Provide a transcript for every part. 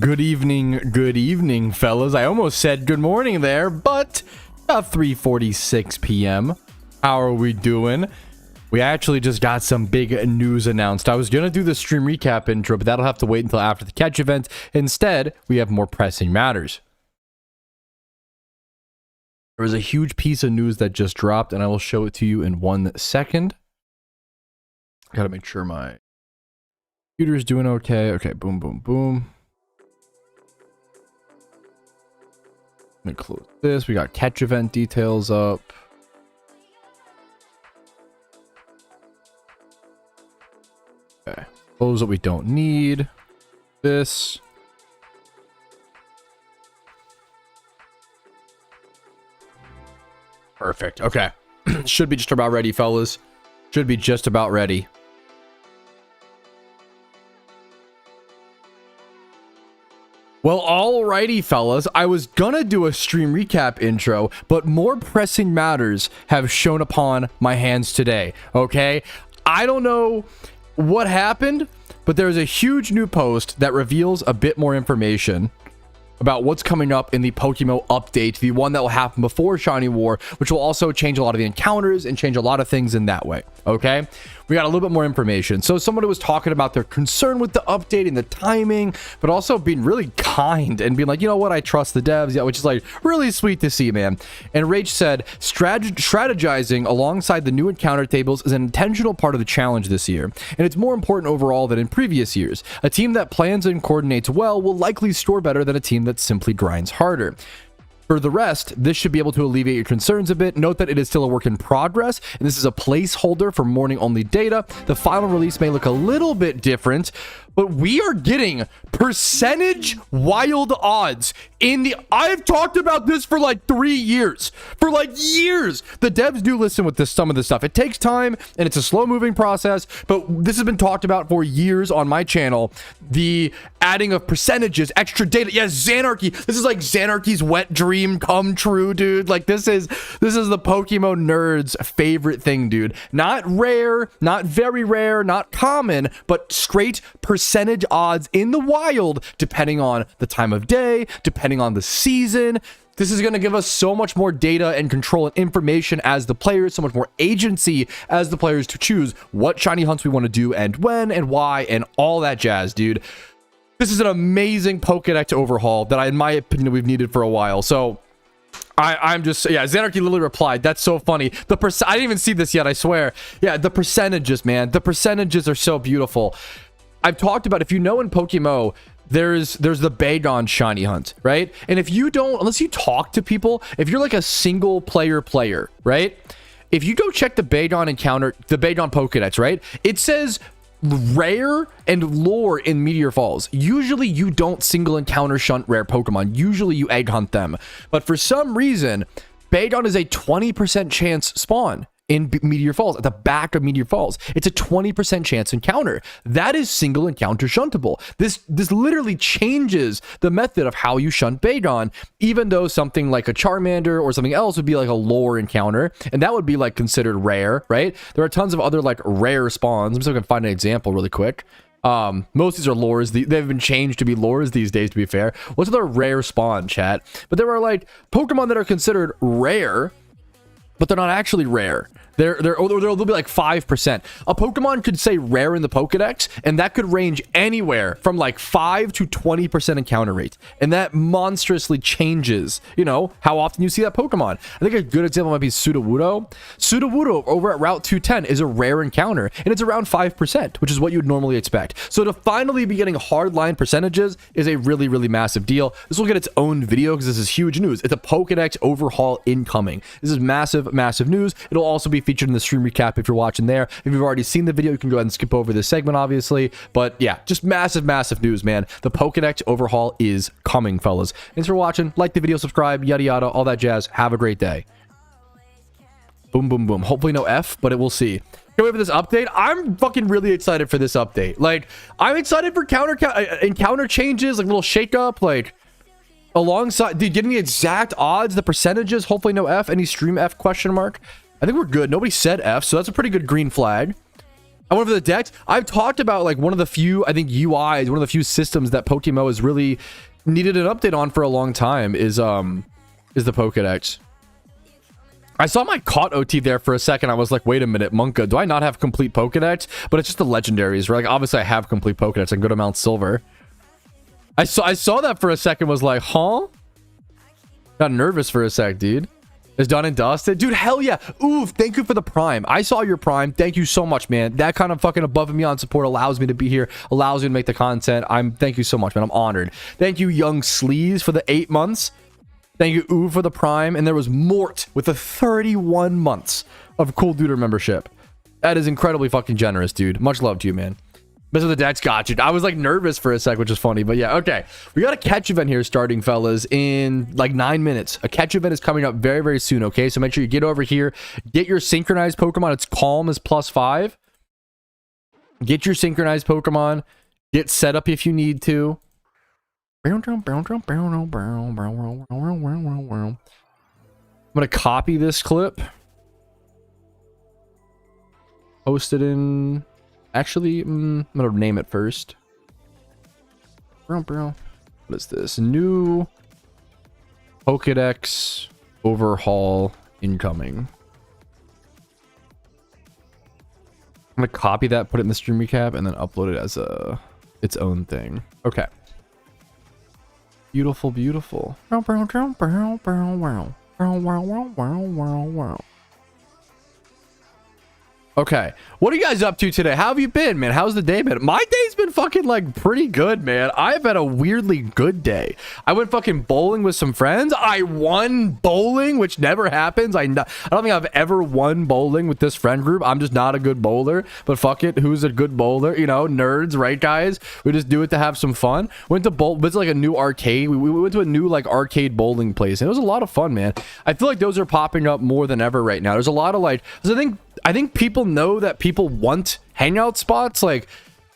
Good evening, fellas. I almost said good morning there, but about 3:46 p.m. How are we doing? We actually just got some big news announced. I was going to do the stream recap intro, but that'll have to wait until after the catch event. Instead, we have more pressing matters. There was a huge piece of news that just dropped, and I will show it to you in 1 second. Gotta make sure my computer's doing okay. Okay, boom, boom, boom. Let me close this. We got catch event details up. Okay, close what we don't need. This. Perfect. Okay. Should be just about ready, fellas. Should be just about ready. Well, alrighty, fellas. I was gonna do a stream recap intro, but more pressing matters have shown upon my hands today, okay? I don't know what happened, but there's a huge new post that reveals a bit more information about what's coming up in the PokeMMO update, the one that will happen before Shiny War, which will also change a lot of the encounters and change a lot of things in that way, okay? We got a little bit more information. So someone was talking about their concern with the update and the timing, but also being really kind and being like, you know what, I trust the devs, yeah, which is like really sweet to see, man. And Rage said, strategizing alongside the new encounter tables is an intentional part of the challenge this year, and it's more important overall than in previous years. A team that plans and coordinates well will likely score better than a team that simply grinds harder. For the rest, this should be able to alleviate your concerns a bit. Note that it is still a work in progress, and this is a placeholder for morning-only data. The final release may look a little bit different, but we are getting percentage wild odds in the... I've talked about this for like 3 years. For like years. The devs do listen with some of this stuff. It takes time, and it's a slow-moving process, but this has been talked about for years on my channel. The adding of percentages, extra data. Yes, Xanarchy. This is like Xanarchy's wet dream come true, dude. Like, this is the PokeMMO nerds' favorite thing, dude. Not rare, not very rare, not common, but straight percentage odds in the wild, depending on the time of day, depending on the season. This is going to give us so much more data and control and information as the players, so much more agency as the players to choose what shiny hunts we want to do and when and why and all that jazz, dude. This is an amazing Pokedex overhaul that in my opinion, we've needed for a while. So I'm just, yeah, Xanarchy literally replied, that's so funny. I didn't even see this yet, I swear. Yeah, the percentages, man. The percentages are so beautiful. I've talked about, if you know in PokeMMO, there's the Bagon shiny hunt, right? And if you don't, unless you talk to people, if you're like a single player, right? If you go check the Bagon encounter, the Bagon Pokedex, right? It says rare and lore in Meteor Falls. Usually you don't single encounter shunt rare Pokemon. Usually you egg hunt them. But for some reason, Bagon is a 20% chance spawn in Meteor Falls, at the back of Meteor Falls. It's a 20% chance encounter. That is single encounter shuntable. This literally changes the method of how you shunt Bagon, even though something like a Charmander or something else would be like a lore encounter, and that would be like considered rare, right? There are tons of other like rare spawns. I'm just gonna find an example really quick. Most of these are lures. They've been changed to be lures these days, to be fair. What's another rare spawn, chat? But there are like Pokemon that are considered rare, but they're not actually rare. They'll be like 5%. A Pokemon could say rare in the Pokedex, and that could range anywhere from like 5 to 20% encounter rate. And that monstrously changes, you know, how often you see that Pokemon. I think a good example might be Sudowoodo. Sudowoodo over at Route 210 is a rare encounter, and it's around 5%, which is what you'd normally expect. So to finally be getting hardline percentages is a really, really massive deal. This will get its own video because this is huge news. It's a Pokedex overhaul incoming. This is massive, massive news. It'll also be featured in the stream recap if you're watching there. If you've already seen the video, you can go ahead and skip over this segment, obviously. But yeah, just massive, massive news, man. The Pokedex overhaul is coming, fellas. Thanks for watching. Like the video, subscribe, yada yada, all that jazz. Have a great day. Boom, boom, boom. Hopefully no F, but it will see. Can't wait for this update. I'm fucking really excited for this update. Like, I'm excited for encounter changes, like little shake up, like alongside, dude, getting the exact odds, the percentages. Hopefully no F. Any stream F question mark? I think we're good. Nobody said F, so that's a pretty good green flag. I went for the decks. I've talked about like one of the few, I think UIs, one of the few systems that PokeMMO has really needed an update on for a long time is the Pokedex. I saw my caught OT there for a second. I was like, wait a minute, Monka, do I not have complete Pokedex? But it's just the legendaries, right? Like, obviously I have complete Pokedex and good amount silver. I saw that for a second, was like, huh? Got nervous for a sec, dude. Is done and dusted? Dude, hell yeah. Oof, thank you for the Prime. I saw your Prime. Thank you so much, man. That kind of fucking above and beyond support allows me to be here, allows me to make the content. Thank you so much, man. I'm honored. Thank you, Young Sleaze, for the 8 months. Thank you, Ooh, for the Prime. And there was Mort with the 31 months of Cool Duder membership. That is incredibly fucking generous, dude. Much love to you, man. Mr. the Dex got you. I was like nervous for a sec, which is funny, but yeah, okay. We got a catch event here starting, fellas, in like 9 minutes. A catch event is coming up very, very soon, okay? So make sure you get over here, get your synchronized Pokemon. It's Calm is +5. Get your synchronized Pokemon. Get set up if you need to. I'm gonna copy this clip. Post it in... Actually, I'm gonna name it first. What is this? New Pokedex overhaul incoming. I'm gonna copy that, put it in the stream recap, and then upload it as its own thing. Okay. Beautiful, beautiful. Okay, what are you guys up to today? How have you been, man? How's the day been? My day's been fucking like pretty good, man. I've had a weirdly good day. I went fucking bowling with some friends. I won bowling, which never happens. I don't think I've ever won bowling with this friend group. I'm just not a good bowler, but fuck it. Who's a good bowler? You know, nerds, right, guys? We just do it to have some fun. Went to bowl. It's like a new arcade. We went to a new like arcade bowling place, and it was a lot of fun, man. I feel like those are popping up more than ever right now. There's a lot of like, I think people know that people want hangout spots. Like,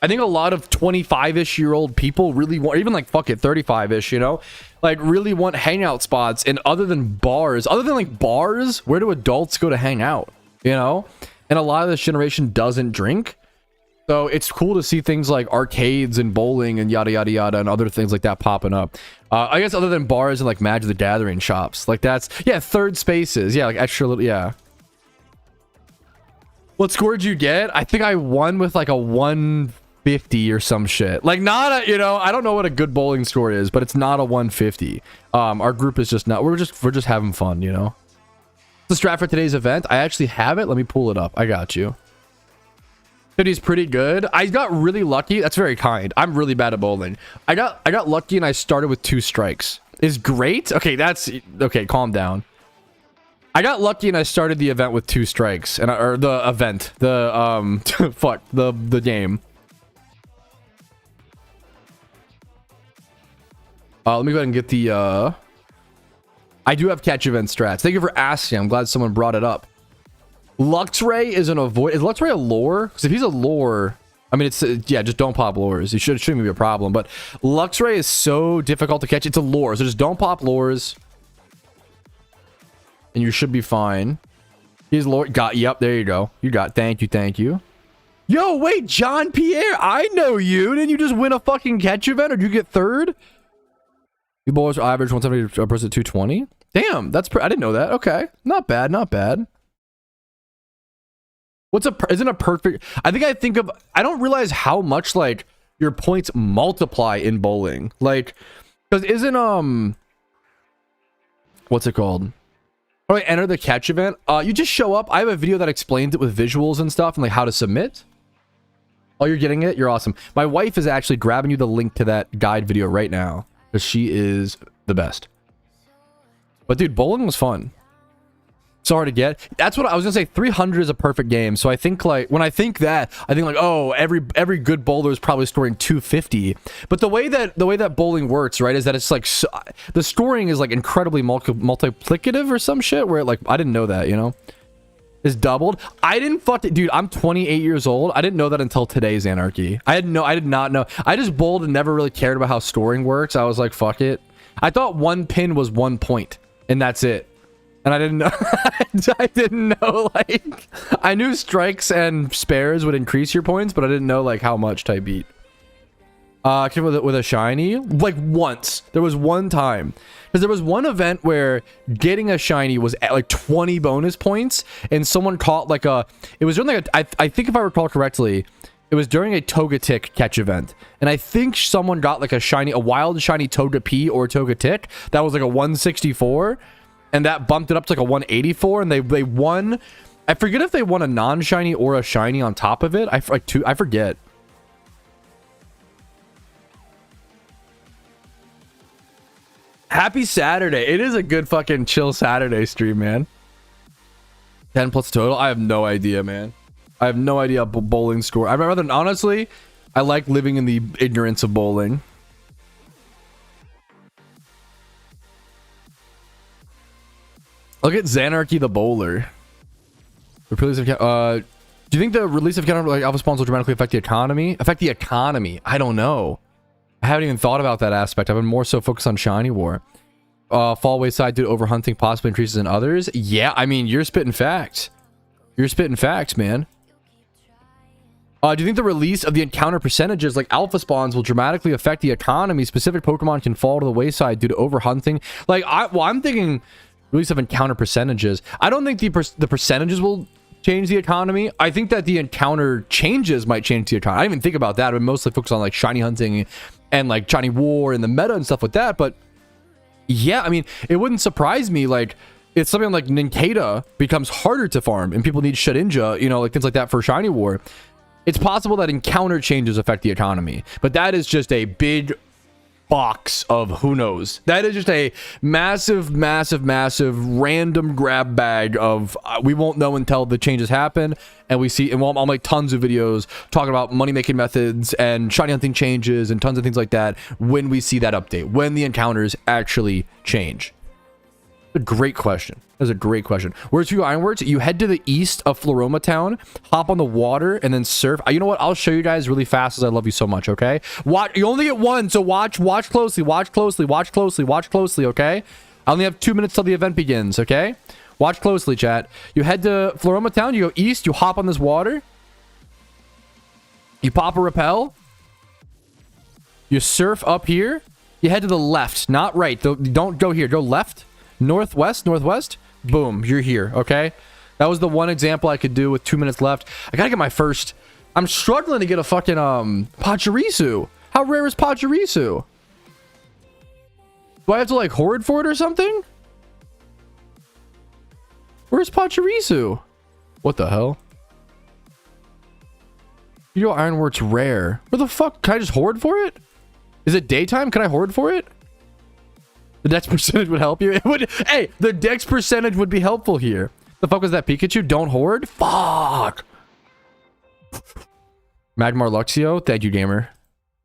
I think a lot of 25-ish-year-old people really want, even like, fuck it, 35-ish, you know? Like, really want hangout spots. And other than bars, where do adults go to hang out, you know? And a lot of this generation doesn't drink. So it's cool to see things like arcades and bowling and yada, yada, yada, and other things like that popping up. I guess other than bars and like Magic the Gathering shops. Like, that's, yeah, third spaces. Yeah, like extra little, yeah. What score did you get? I think I won with like a 150 or some shit. Like, not a, you know, I don't know what a good bowling score is, but it's not a 150. Our group is just not, we're just having fun, you know. The strat for today's event, I actually have it. Let me pull it up. I got you. 50 is pretty good. I got really lucky. That's very kind. I'm really bad at bowling. I got lucky and I started with 2 strikes. Is great. Okay, okay, calm down. I got lucky and I started the event with 2 strikes, and or the event, the fuck, the game. Let me go ahead and get the I do have catch event strats. Thank you for asking. I'm glad someone brought it up. Luxray is an avoid. Is Luxray a lure? Because if he's a lure, I mean, it's yeah, just don't pop lures. It shouldn't be a problem. But Luxray is so difficult to catch. It's a lure, so just don't pop lures. And you should be fine. He's Lord. Yep, there you go. You got. Thank you. Yo, wait, John Pierre. I know you. Didn't you just win a fucking catch event, or did you get third? You boys average 170 versus 220. Damn, that's. I didn't know that. Okay, not bad. Not bad. Isn't a perfect? I don't realize how much like your points multiply in bowling. Like, because isn't what's it called? Oh, enter the catch event. You just show up. I have a video that explains it with visuals and stuff and like how to submit. Oh, you're getting it? You're awesome. My wife is actually grabbing you the link to that guide video right now because she is the best. But dude, bowling was fun. So hard to get. That's what I was gonna say. 300 is a perfect game. So I think like when I think that, I think like, oh, every good bowler is probably scoring 250. But the way that bowling works, right, is that it's like the scoring is like incredibly multiplicative or some shit. Where like I didn't know that, you know, is doubled. I didn't dude. I'm 28 years old. I didn't know that until today's Anarchy. I did not know. I just bowled and never really cared about how scoring works. I was like, fuck it. I thought one pin was 1 point and that's it. And I didn't know. I didn't know, like, I knew strikes and spares would increase your points, but I didn't know, like, how much type beat. With a shiny, like, once. There was one time. Because there was one event where getting a shiny was at, like, 20 bonus points, and someone caught, like, it was during, like, I think if I recall correctly, it was during a Togetic catch event. And I think someone got, like, a wild shiny Togepi or Togetic that was, like, a 164. And that bumped it up to like a 184, and they won. I forget if they won a non-shiny or a shiny on top of it. I forget. Happy Saturday. It is a good fucking chill Saturday stream, man. 10 plus total. I have no idea, man. I have no idea bowling score. I'd rather, honestly, I like living in the ignorance of bowling. Look at Xanarchy the bowler. Do you think the release of counter like alpha spawns will dramatically affect the economy? Affect the economy? I don't know. I haven't even thought about that aspect. I've been more so focused on Shiny War. Fall wayside due to overhunting possibly increases in others. Yeah, I mean, you're spitting facts. You're spitting facts, man. Do you think the release of the encounter percentages like alpha spawns will dramatically affect the economy? Specific Pokemon can fall to the wayside due to overhunting. Like, I'm thinking release of encounter percentages. I don't think the percentages will change the economy. I think that the encounter changes might change the economy. I didn't even think about that. I mostly focus on like shiny hunting and like shiny war and the meta and stuff like that. But yeah, I mean, it wouldn't surprise me. Like, it's something like Nincada becomes harder to farm and people need Shedinja, you know, like things like that for shiny war. It's possible that encounter changes affect the economy, but that is just a big box of who knows. That is just a massive random grab bag of we won't know until the changes happen, and we see, and I'll make tons of videos talking about money making methods and shiny hunting changes and tons of things like that when we see that update, when the encounters actually change. A great question. That's a great question. Where's your Ironworks? You head to the east of Floroma Town, hop on the water, and then surf. You know what? I'll show you guys really fast as I love you so much, okay? Watch. You only get one, so watch closely, watch closely, okay? I only have 2 minutes till the event begins, okay? Watch closely, chat. You head to Floroma Town, you go east, you hop on this water, you pop a rappel, you surf up here, you head to the left, not right. Don't go here, go left. Northwest, boom, you're here, okay? That was the one example I could do with 2 minutes left. I gotta get my first. I'm struggling to get a fucking Pachirisu. How rare is Pachirisu? Do I have to like hoard for it or something? Where's Pachirisu? What the hell? You know, Ironworks rare. Where the fuck? Can I just hoard for it? Is it daytime? Can I hoard for it? The dex percentage would help you. It would. Hey, the dex percentage would be helpful here. The fuck was that Pikachu? Don't hoard? Fuck. Magmar Luxio. Thank you, gamer.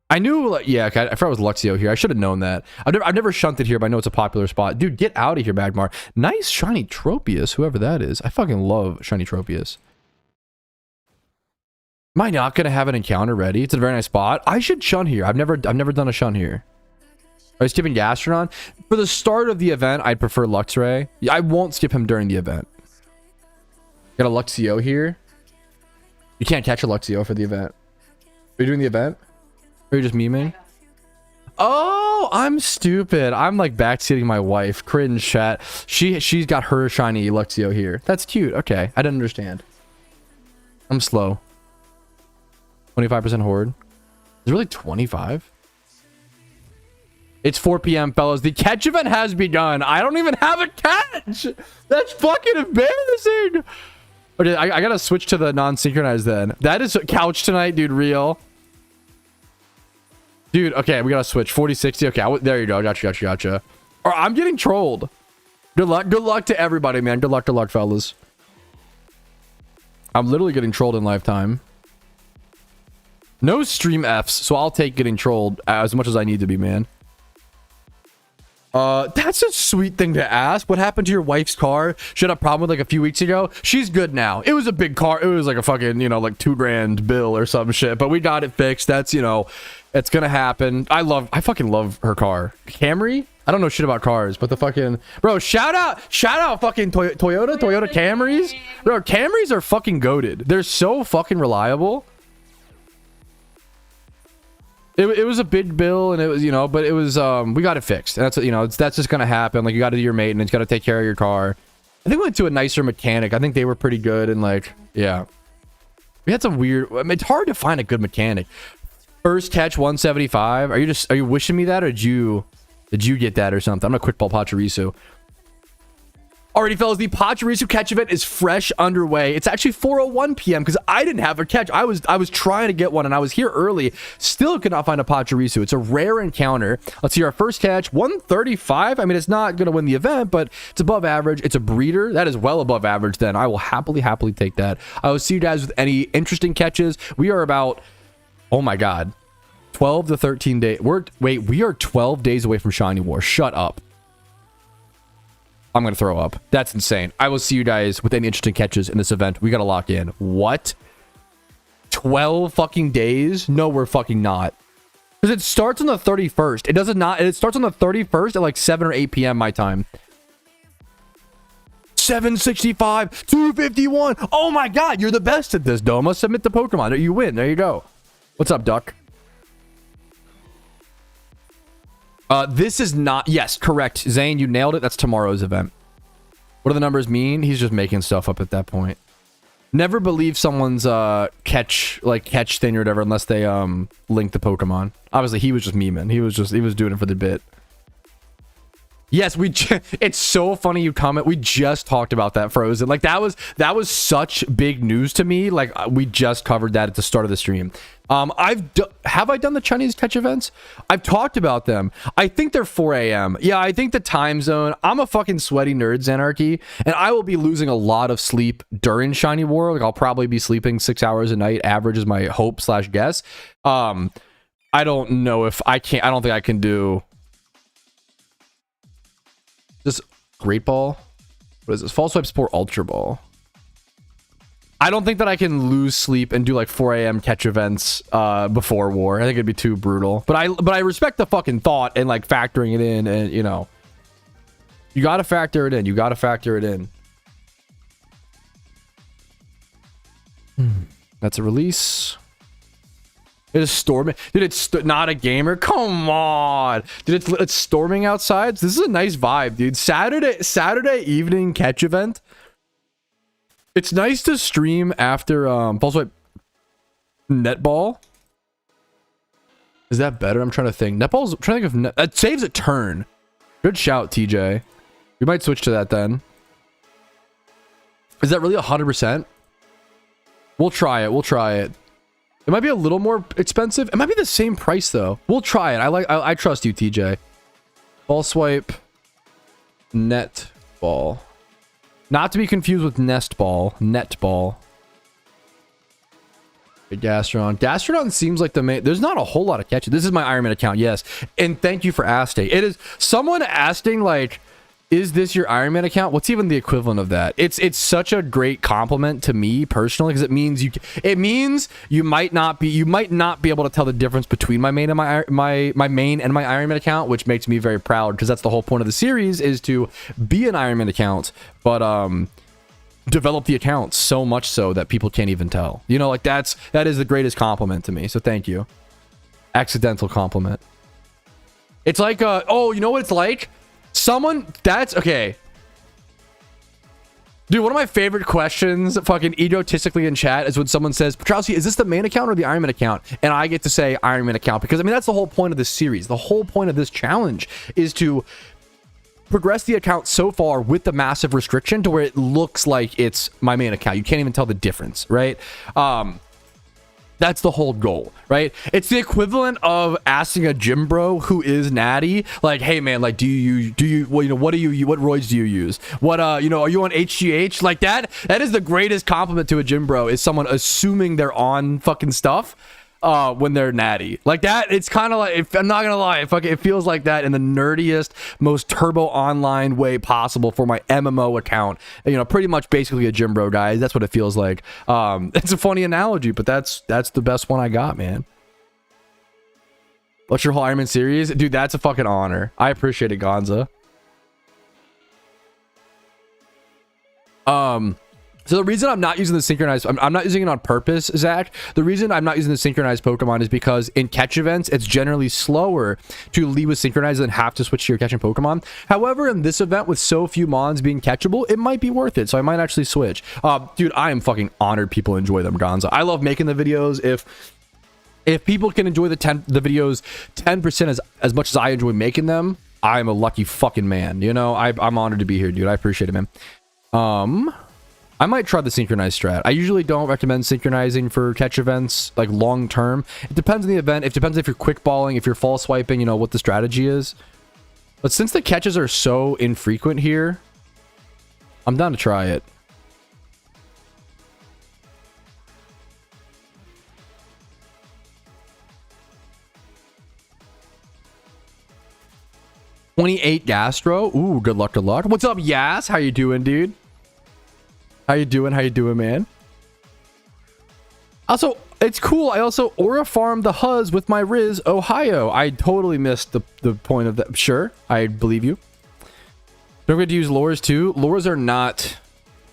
I knew, like, yeah, okay, I forgot it was Luxio here. I should have known that. I've never shunted here, but I know it's a popular spot. Dude, get out of here, Magmar. Nice shiny Tropius, whoever that is. I fucking love shiny Tropius. Am I not gonna have an encounter ready? It's a very nice spot. I should shun here. I've never done a shun here. Are you skipping Gastrodon? For the start of the event, I'd prefer Luxray. I won't skip him during the event. Got a Luxio here. You can't catch a Luxio for the event. Are you doing the event? Or are you just memeing? Oh, I'm stupid. I'm like backseating my wife. Cringe chat. She's got her shiny Luxio here. That's cute. Okay. I didn't understand. I'm slow. 25% horde. Is it really 25? It's 4 p.m., fellas. The catch event has begun. I don't even have a catch. That's fucking embarrassing. Okay, I gotta switch to the non-synchronized then. That is couch tonight, dude. Real. Dude, okay, we gotta switch. 40-60. Okay, there you go. Gotcha. Or I'm getting trolled. Good luck to everybody, man. Good luck, fellas. I'm literally getting trolled in lifetime. No stream Fs, so I'll take getting trolled as much as I need to be, man. That's a sweet thing to ask. What happened to your wife's car? She had a problem with like a few weeks ago. She's good now. It was a big car. It was like a fucking, you know, like $2,000 bill or some shit, but we got it fixed. That's, you know, it's gonna happen. I fucking love her car. Camry? I don't know shit about cars, but the fucking bro, shout out fucking Toyota Camrys. Bro, Camrys are fucking goated. They're so fucking reliable. It was a big bill, and it was, you know, but it was we got it fixed. And that's, you know, that's just gonna happen. Like, you got to do your maintenance, got to take care of your car. I think we went to a nicer mechanic. I think they were pretty good, and like, yeah, we had some weird. I mean, it's hard to find a good mechanic. First catch 175. Are you wishing me that, or did you get that or something? I'm gonna quick ball Pachirisu. Alrighty, fellas, the Pachirisu catch event is fresh underway. It's actually 4:01 p.m. because I didn't have a catch. I was trying to get one, and I was here early. Still could not find a Pachirisu. It's a rare encounter. Let's see our first catch, 135. I mean, it's not going to win the event, but it's above average. It's a breeder. That is well above average then. I will happily take that. I will see you guys with any interesting catches. We are about, oh my God, 12 to 13 days. We are 12 days away from Shiny War. Shut up. I'm going to throw up. That's insane. I will see you guys with any interesting catches in this event. We got to lock in. What? 12 fucking days? No, we're fucking not. Because it starts on the 31st. It does not. It starts on the 31st at like 7 or 8 p.m. my time. 765, 251. Oh my God, you're the best at this, Doma. Submit the Pokemon. You win. There you go. What's up, Duck? This is not... Yes, correct. Zane, you nailed it. That's tomorrow's event. What do the numbers mean? He's just making stuff up at that point. Never believe someone's catch thing or whatever unless they link the Pokemon. Obviously, he was just memeing. He was doing it for the bit. Yes, it's so funny you comment. We just talked about that, Frozen. Like, that was such big news to me. Like, we just covered that at the start of the stream. Have I done the Chinese catch events? I've talked about them. I think they're 4 a.m. Yeah, I think the time zone. I'm a fucking sweaty nerd, Zanarchy, and I will be losing a lot of sleep during Shiny War. Like, I'll probably be sleeping 6 hours a night. Average is my hope / guess. I don't know if I can. I don't think I can do this. Great Ball. What is this? False Swipe Sport Ultra Ball. I don't think that I can lose sleep and do like 4 a.m. catch events before war. I think it'd be too brutal. But I respect the fucking thought and like factoring it in, and you know, you got to factor it in. You got to factor it in. That's a release. It is storming. Dude, it's not a gamer. Come on. Dude, it's storming outside. This is a nice vibe, dude. Saturday evening catch event. It's nice to stream after Pulse White Netball. Is that better? I'm trying to think. Netball's I'm trying to think of it saves a turn. Good shout, TJ. We might switch to that then. Is that really 100%? We'll try it. We'll try it. It might be a little more expensive. It might be the same price though. We'll try it. I trust you, TJ. Ball swipe Netball. Not to be confused with Nest Ball. Netball. Gastrodon. Gastrodon seems like the main... There's not a whole lot of catches. This is my Ironman account, yes. And thank you for asking. It is... Someone asking, like... Is this your Ironman account? What's even the equivalent of that? It's such a great compliment to me personally, because it means you might not be able to tell the difference between my main and my main and my Ironman account, which makes me very proud, because that's the whole point of the series, is to be an Ironman account, but develop the account so much so that people can't even tell. You know, like that is the greatest compliment to me. So thank you. Accidental compliment. It's like oh, you know what it's like? Someone that's okay. Dude, one of my favorite questions, fucking egotistically in chat, is when someone says, Patrouski, is this the main account or the Ironman account? And I get to say Ironman account, because I mean, that's the whole point of this series. The whole point of this challenge is to progress the account so far with the massive restriction to where it looks like it's my main account. You can't even tell the difference, right? That's the whole goal, right? It's the equivalent of asking a gym bro who is natty, like, hey man, like, do you well, you know, what roids do you use? What you know, are you on HGH? Like that is the greatest compliment to a gym bro, is someone assuming they're on fucking stuff when they're natty. Like that, it's kind of like, I'm not gonna lie, it feels like that in the nerdiest, most turbo online way possible for my MMO account. You know, pretty much basically a gym bro, guys. That's what it feels like. It's a funny analogy, but that's the best one I got, man. What's your whole Iron Man series? Dude, that's a fucking honor. I appreciate it, Gonza. So the reason I'm not using the synchronized, I'm not using it on purpose, Zach. The reason I'm not using the synchronized Pokemon is because in catch events, it's generally slower to lead with synchronized than have to switch to your catching Pokemon. However, in this event with so few Mons being catchable, it might be worth it. So I might actually switch. Dude, I am fucking honored people enjoy them, Gonza. I love making the videos. If people can enjoy the videos 10% as much as I enjoy making them, I'm a lucky fucking man. You know, I'm honored to be here, dude. I appreciate it, man. I might try the synchronized strat. I usually don't recommend synchronizing for catch events, like long term. It depends on the event. It depends if you're quick balling, if you're fall swiping, you know, what the strategy is. But since the catches are so infrequent here, I'm down to try it. $28 Gastro. Ooh, good luck, good luck. What's up, Yas? How you doing, dude? How you doing? How you doing, man? Also, it's cool. I also aura farmed the Huzz with my Riz, Ohio. I totally missed the point of that. Sure, I believe you. Don't forget to use lures too. Lures are not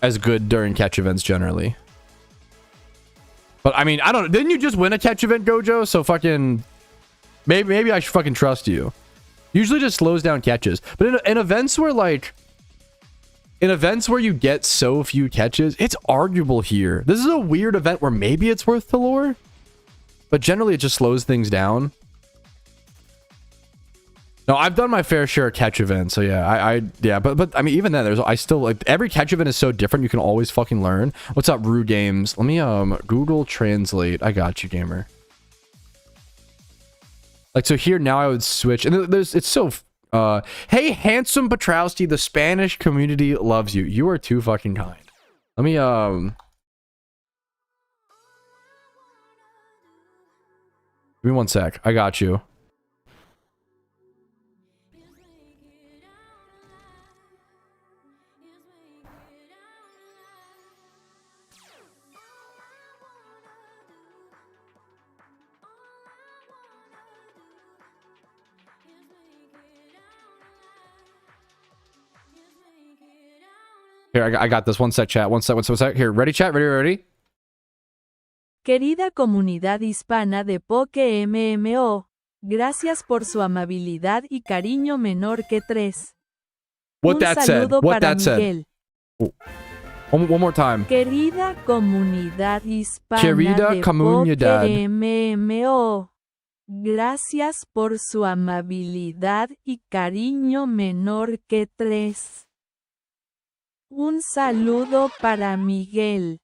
as good during catch events generally. But I mean, I don't know. Didn't you just win a catch event, Gojo? So fucking... Maybe I should fucking trust you. Usually just slows down catches. But in events where like... In events where you get so few catches, it's arguable here. This is a weird event where maybe it's worth the lure, but generally it just slows things down. No, I've done my fair share of catch events, so yeah, yeah, but I mean, even then, I still like every catch event is so different. You can always fucking learn. What's up, Rue Games? Let me Google Translate. I got you, gamer. Like so here now, I would switch, and it's so. Hey, handsome Patrouski, the Spanish community loves you. You are too fucking kind. Let me, give me one sec. I got you. Here, I got this. One sec, chat. One sec. Here, ready, chat? Ready? Querida comunidad hispana de PokeMMO, gracias por su amabilidad y cariño menor que 3. What that said. What that said. One more time. Querida comunidad hispana de PokeMMO, gracias por su amabilidad y cariño menor que 3. Un saludo para Miguel.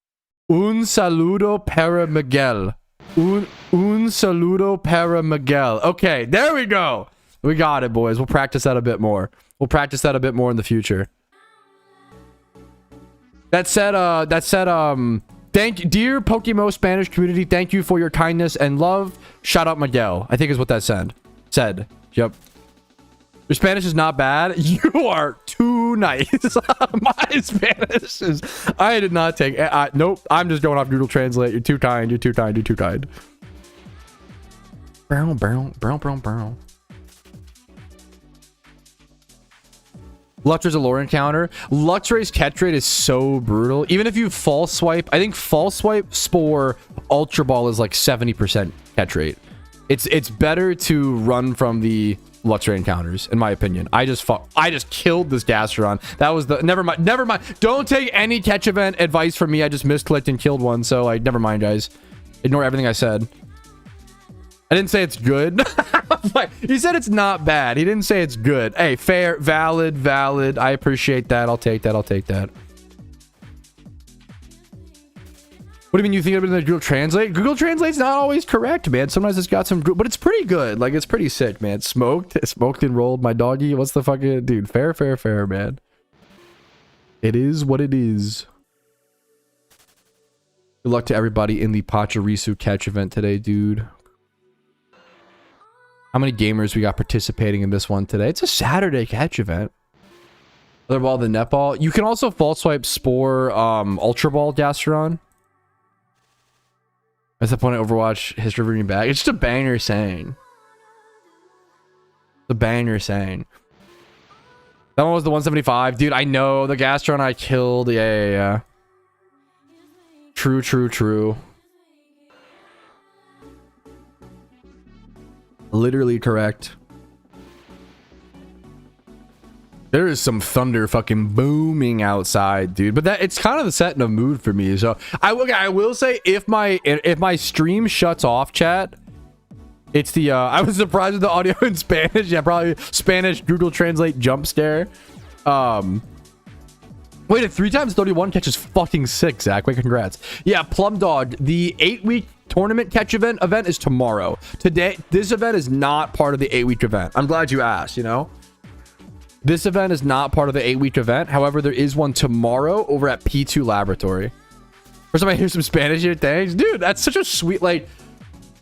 Un saludo para Miguel. Un saludo para Miguel. Okay, there we go. We got it, boys. We'll practice that a bit more. We'll practice that a bit more in the future. That said, thank you, dear PokeMMO Spanish community. Thank you for your kindness and love. Shout out Miguel, I think is what that said. Yep. Your Spanish is not bad. You are too nice. My Spanish is... I did not take... nope. I'm just going off Google Translate. You're too kind. You're too kind. You're too kind. Brown. Luxray's a lore encounter. Luxray's catch rate is so brutal. Even if you false swipe... I think false swipe, Spore, Ultra Ball is like 70% catch rate. It's better to run from the... Luxray encounters, in my opinion. I just killed this Gastrodon. That was the... Never mind. Don't take any catch event advice from me. I just misclicked and killed one, so like, never mind, guys. Ignore everything I said. I didn't say it's good. He said it's not bad. He didn't say it's good. Hey, fair, valid. I appreciate that. I'll take that. What do you mean you think of it in the Google Translate? Google Translate's not always correct, man. Sometimes it's got some... But it's pretty good. Like, it's pretty sick, man. Smoked and rolled my doggy. What's the fucking... Dude, fair, man. It is what it is. Good luck to everybody in the Pachirisu catch event today, dude. How many gamers we got participating in this one today? It's a Saturday catch event. Other ball, the net ball. You can also false swipe Spore, Ultra Ball Gastrodon. That's the point of Overwatch history bringing back. It's just a banger saying. The band you're saying. That one was the 175. Dude, I know. The Gastron I killed. Yeah. True. Literally correct. There is some thunder fucking booming outside, dude. But that it's kind of setting a mood for me. So I will say if my stream shuts off, chat, it's the I was surprised with the audio in Spanish. Yeah, probably Spanish Google Translate jump scare. Wait, a 3x31 catch is fucking sick, Zach. Wait, congrats. Yeah, Plum Dog, the 8-week tournament catch event is tomorrow. Today, this event is not part of the 8-week event. I'm glad you asked, you know? This event is not part of the 8-week event. However, there is one tomorrow over at P2 Laboratory. First time I hear some Spanish here, thanks. Dude, that's such a sweet, like...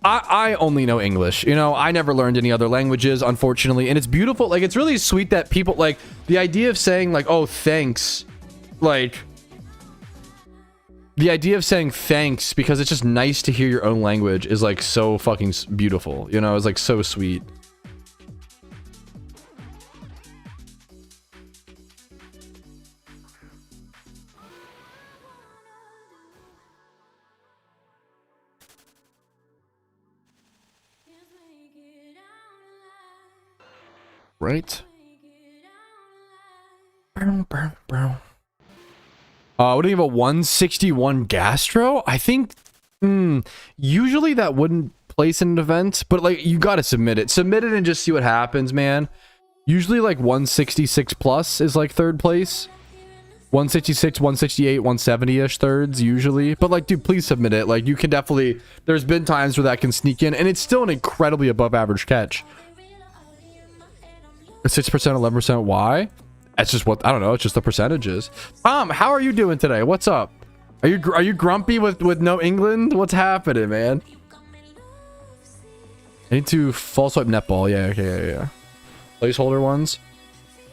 I only know English, you know, I never learned any other languages, unfortunately, and it's beautiful. Like, it's really sweet that people, like, the idea of saying, like, oh, thanks, like, the idea of saying thanks because it's just nice to hear your own language is, like, so fucking beautiful, you know, it's, like, so sweet. Right? What do you have, a 161 Gastro? I think usually that wouldn't place in an event, but like you gotta submit it and just see what happens, man. Usually like 166 plus is like third place. 166, 168, 170-ish thirds usually, but like, dude, please submit it. Like, you can definitely, there's been times where that can sneak in, and it's still an incredibly above average catch. 6%, 11%. Why? That's just what, I don't know. It's just the percentages. Tom, how are you doing today? What's up? Are you grumpy with no England? What's happening, man? I need to false swipe netball. Yeah, okay, yeah. Placeholder ones.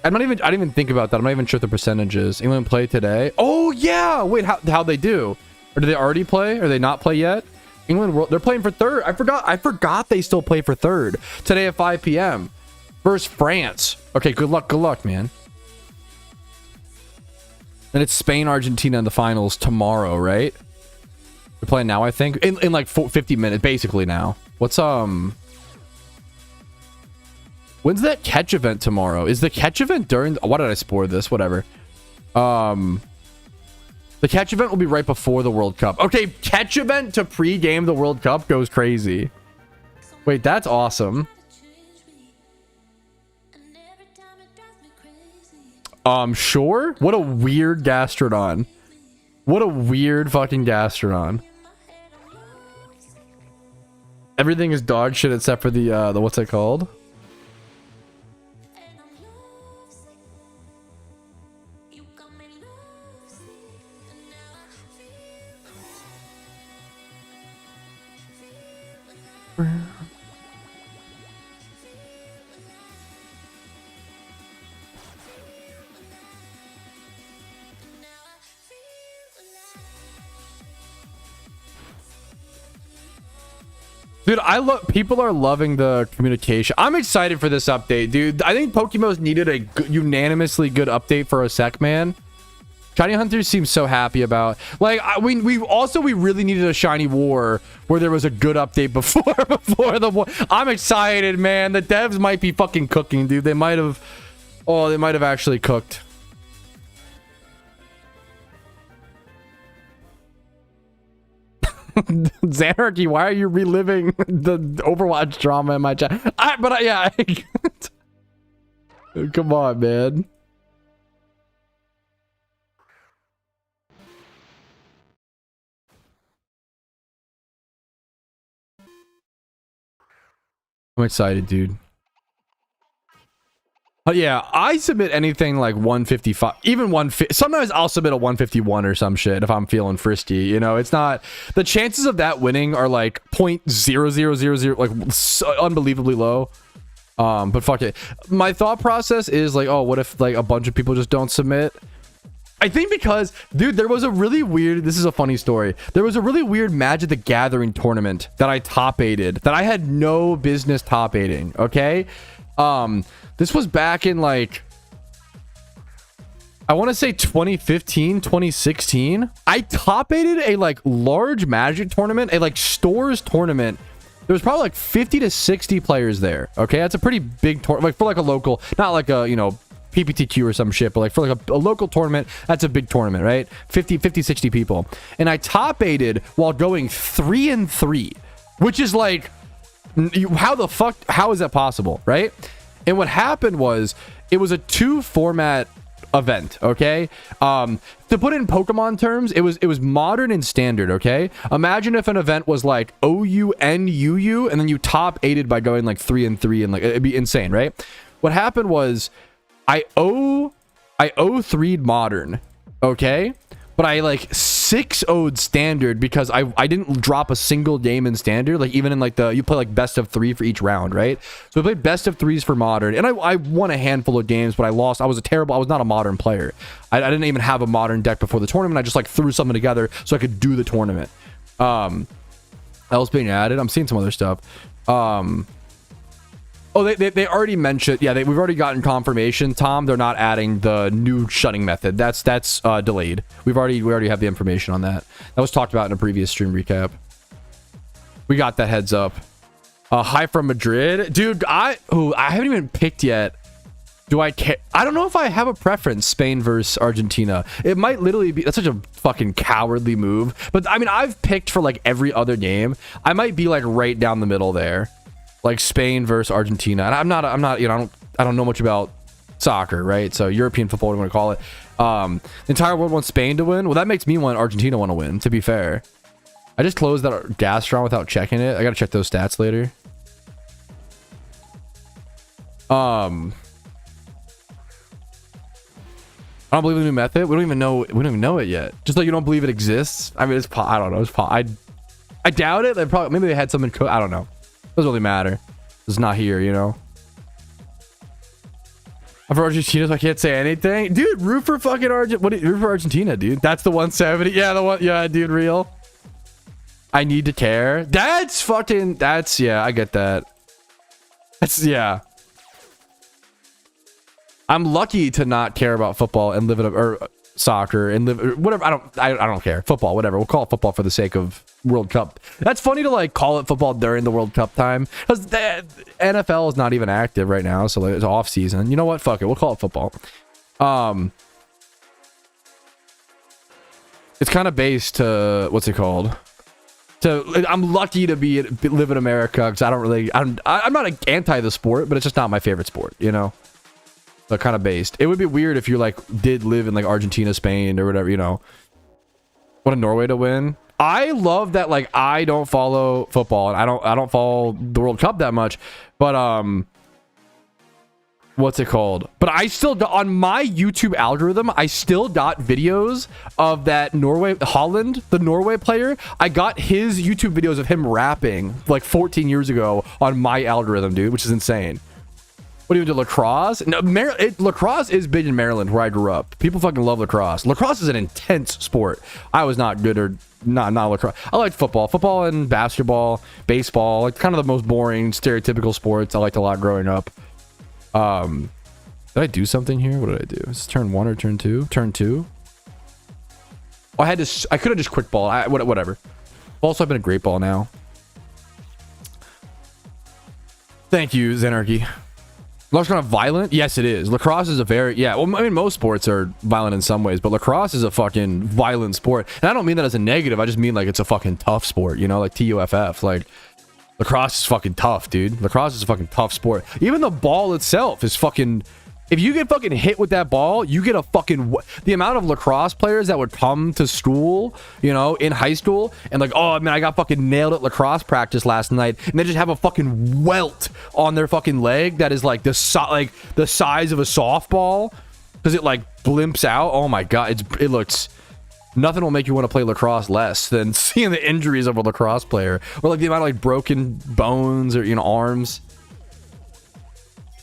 I didn't even think about that. I'm not even sure what the percentages. England play today. Oh yeah. Wait, how they do? Or do they already play? Or they not play yet? England, they're playing for third. I forgot they still play for third today at 5 p.m. versus France. Okay, good luck, man. And it's Spain, Argentina in the finals tomorrow, right? They're playing now, I think. In like 50 minutes, basically now. What's, when's that catch event tomorrow? Is the catch event during... Why did I spoil this? Whatever. The catch event will be right before the World Cup. Okay, catch event to pre-game the World Cup goes crazy. Wait, that's awesome. Sure. What a weird Gastrodon. What a weird fucking Gastrodon. Everything is dog shit except for the what's it called? Dude, people are loving the communication. I'm excited for this update, dude. I think PokeMMO's needed a unanimously good update for a sec, man. Shiny Hunters seem so happy about. Like, we really needed a Shiny War where there was a good update before the war. I'm excited, man. The devs might be fucking cooking, dude. They might have actually cooked. Xanarchy, why are you reliving the Overwatch drama in my chat? Yeah. Come on, man. I'm excited, dude. But yeah, I submit anything like 155, even 150. Sometimes I'll submit a 151 or some shit if I'm feeling frisky. You know, it's not, the chances of that winning are like 0.0000, like so unbelievably low. But fuck it. My thought process is like, oh, what if like a bunch of people just don't submit? I think because, dude, there was a really weird, this is a funny story. There was a really weird Magic the Gathering tournament that I top-aided that I had no business top-aiding, okay? This was back in like, I want to say 2015, 2016. I top-aided a like large Magic tournament, a like stores tournament. There was probably like 50 to 60 players there. Okay, that's a pretty big tournament, like for like a local, not like a, you know, PPTQ or some shit, but like for like a local tournament, that's a big tournament, right? 50, 60 people. And I top-aided while going 3-3, which is like, how the fuck, how is that possible, right? And what happened was, it was a 2-format event, okay? To put it in Pokemon terms, it was modern and standard, okay? Imagine if an event was like OUNUU, and then you top-aided by going like 3-3, and like, it'd be insane, right? What happened was, I 3'd modern, okay? But I like 6-0'd standard because I didn't drop a single game in standard. Like even in like you play like best of 3 for each round, right? So I played best of 3s for modern, and I won a handful of games, but I lost. I was not a modern player. I didn't even have a modern deck before the tournament. I just like threw something together so I could do the tournament. Else being added, I'm seeing some other stuff. Oh, they already mentioned, yeah, we've already gotten confirmation, Tom. They're not adding the new shutting method. That's delayed. We already have the information on that. That was talked about in a previous stream recap. We got that heads up. Hi from Madrid, dude. I haven't even picked yet. Do I care? I don't know if I have a preference. Spain versus Argentina. It might literally be. That's such a fucking cowardly move. But I mean, I've picked for like every other game. I might be like right down the middle there. Like Spain versus Argentina, and I'm not, you know, I don't know much about soccer, right? So European football, what do you want to call it? The entire world wants Spain to win. Well, that makes me want Argentina want to win. To be fair, I just closed that Gastron without checking it. I gotta check those stats later. I don't believe in the new method. We don't even know it yet. Just like you don't believe it exists. I mean, I don't know. I doubt it. Maybe they had something. I don't know. Doesn't really matter. It's not here, you know. I'm for Argentina, so I can't say anything. Dude, root for fucking root for Argentina, dude. That's the 170. Yeah, the one. Yeah, dude, real. I need to care. Yeah, I get that. Yeah. I'm lucky to not care about football and live in or soccer and live or whatever. I don't care. Football, whatever. We'll call it football for the sake of World Cup. That's funny to like call it football during the World Cup time because the NFL is not even active right now, so like, it's off season. You know what? Fuck it. We'll call it football. It's kind of based to what's it called? I'm lucky to live in America because I'm not anti the sport, but it's just not my favorite sport. You know. So kind of based. It would be weird if you like did live in like Argentina, Spain, or whatever, you know. Want Norway to win? I love that like I don't follow football and I don't follow the World Cup that much, but what's it called? But I still on my YouTube algorithm, I still got videos of that Holland, the Norway player. I got his YouTube videos of him rapping like 14 years ago on my algorithm, dude, which is insane. What do you do, lacrosse? No, lacrosse is big in Maryland where I grew up. People fucking love lacrosse. Lacrosse is an intense sport. I was not good or not lacrosse. I liked football and basketball, baseball, like kind of the most boring, stereotypical sports I liked a lot growing up. Did I do something here? What did I do? Is this turn 1 or turn 2? Turn 2. Oh, I could have just quick ball. Whatever. Also, I've been a great ball now. Thank you, Zenarchy. Lacrosse kind of violent? Yes, it is. Lacrosse is well, I mean, most sports are violent in some ways, but lacrosse is a fucking violent sport. And I don't mean that as a negative. I just mean like it's a fucking tough sport, you know, like TUFF. Like lacrosse is fucking tough, dude. Lacrosse is a fucking tough sport. Even the ball itself is fucking... If you get fucking hit with that ball, you get a fucking... The amount of lacrosse players that would come to school, you know, in high school, and like, oh, man, I got fucking nailed at lacrosse practice last night, and they just have a fucking welt on their fucking leg that is like the size of a softball, because it like blimps out. Oh my god, it looks... Nothing will make you want to play lacrosse less than seeing the injuries of a lacrosse player, or like the amount of like broken bones or, you know, arms.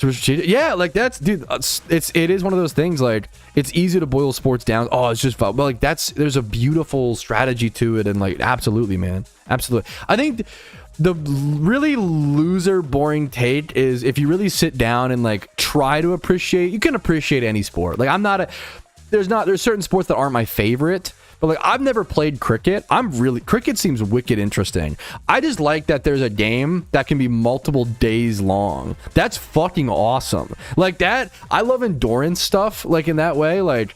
Yeah, like that's, dude, it is one of those things. Like it's easy to boil sports down. Oh, it's just fun. But like there's a beautiful strategy to it, and like absolutely, man, absolutely. I think the really loser boring take is if you really sit down and like try to appreciate, you can appreciate any sport. Like there's certain sports that aren't my favorite, but like I've never played cricket. Cricket seems wicked interesting. I just like that there's a game that can be multiple days long. That's fucking awesome. Like that, I love endurance stuff like in that way. Like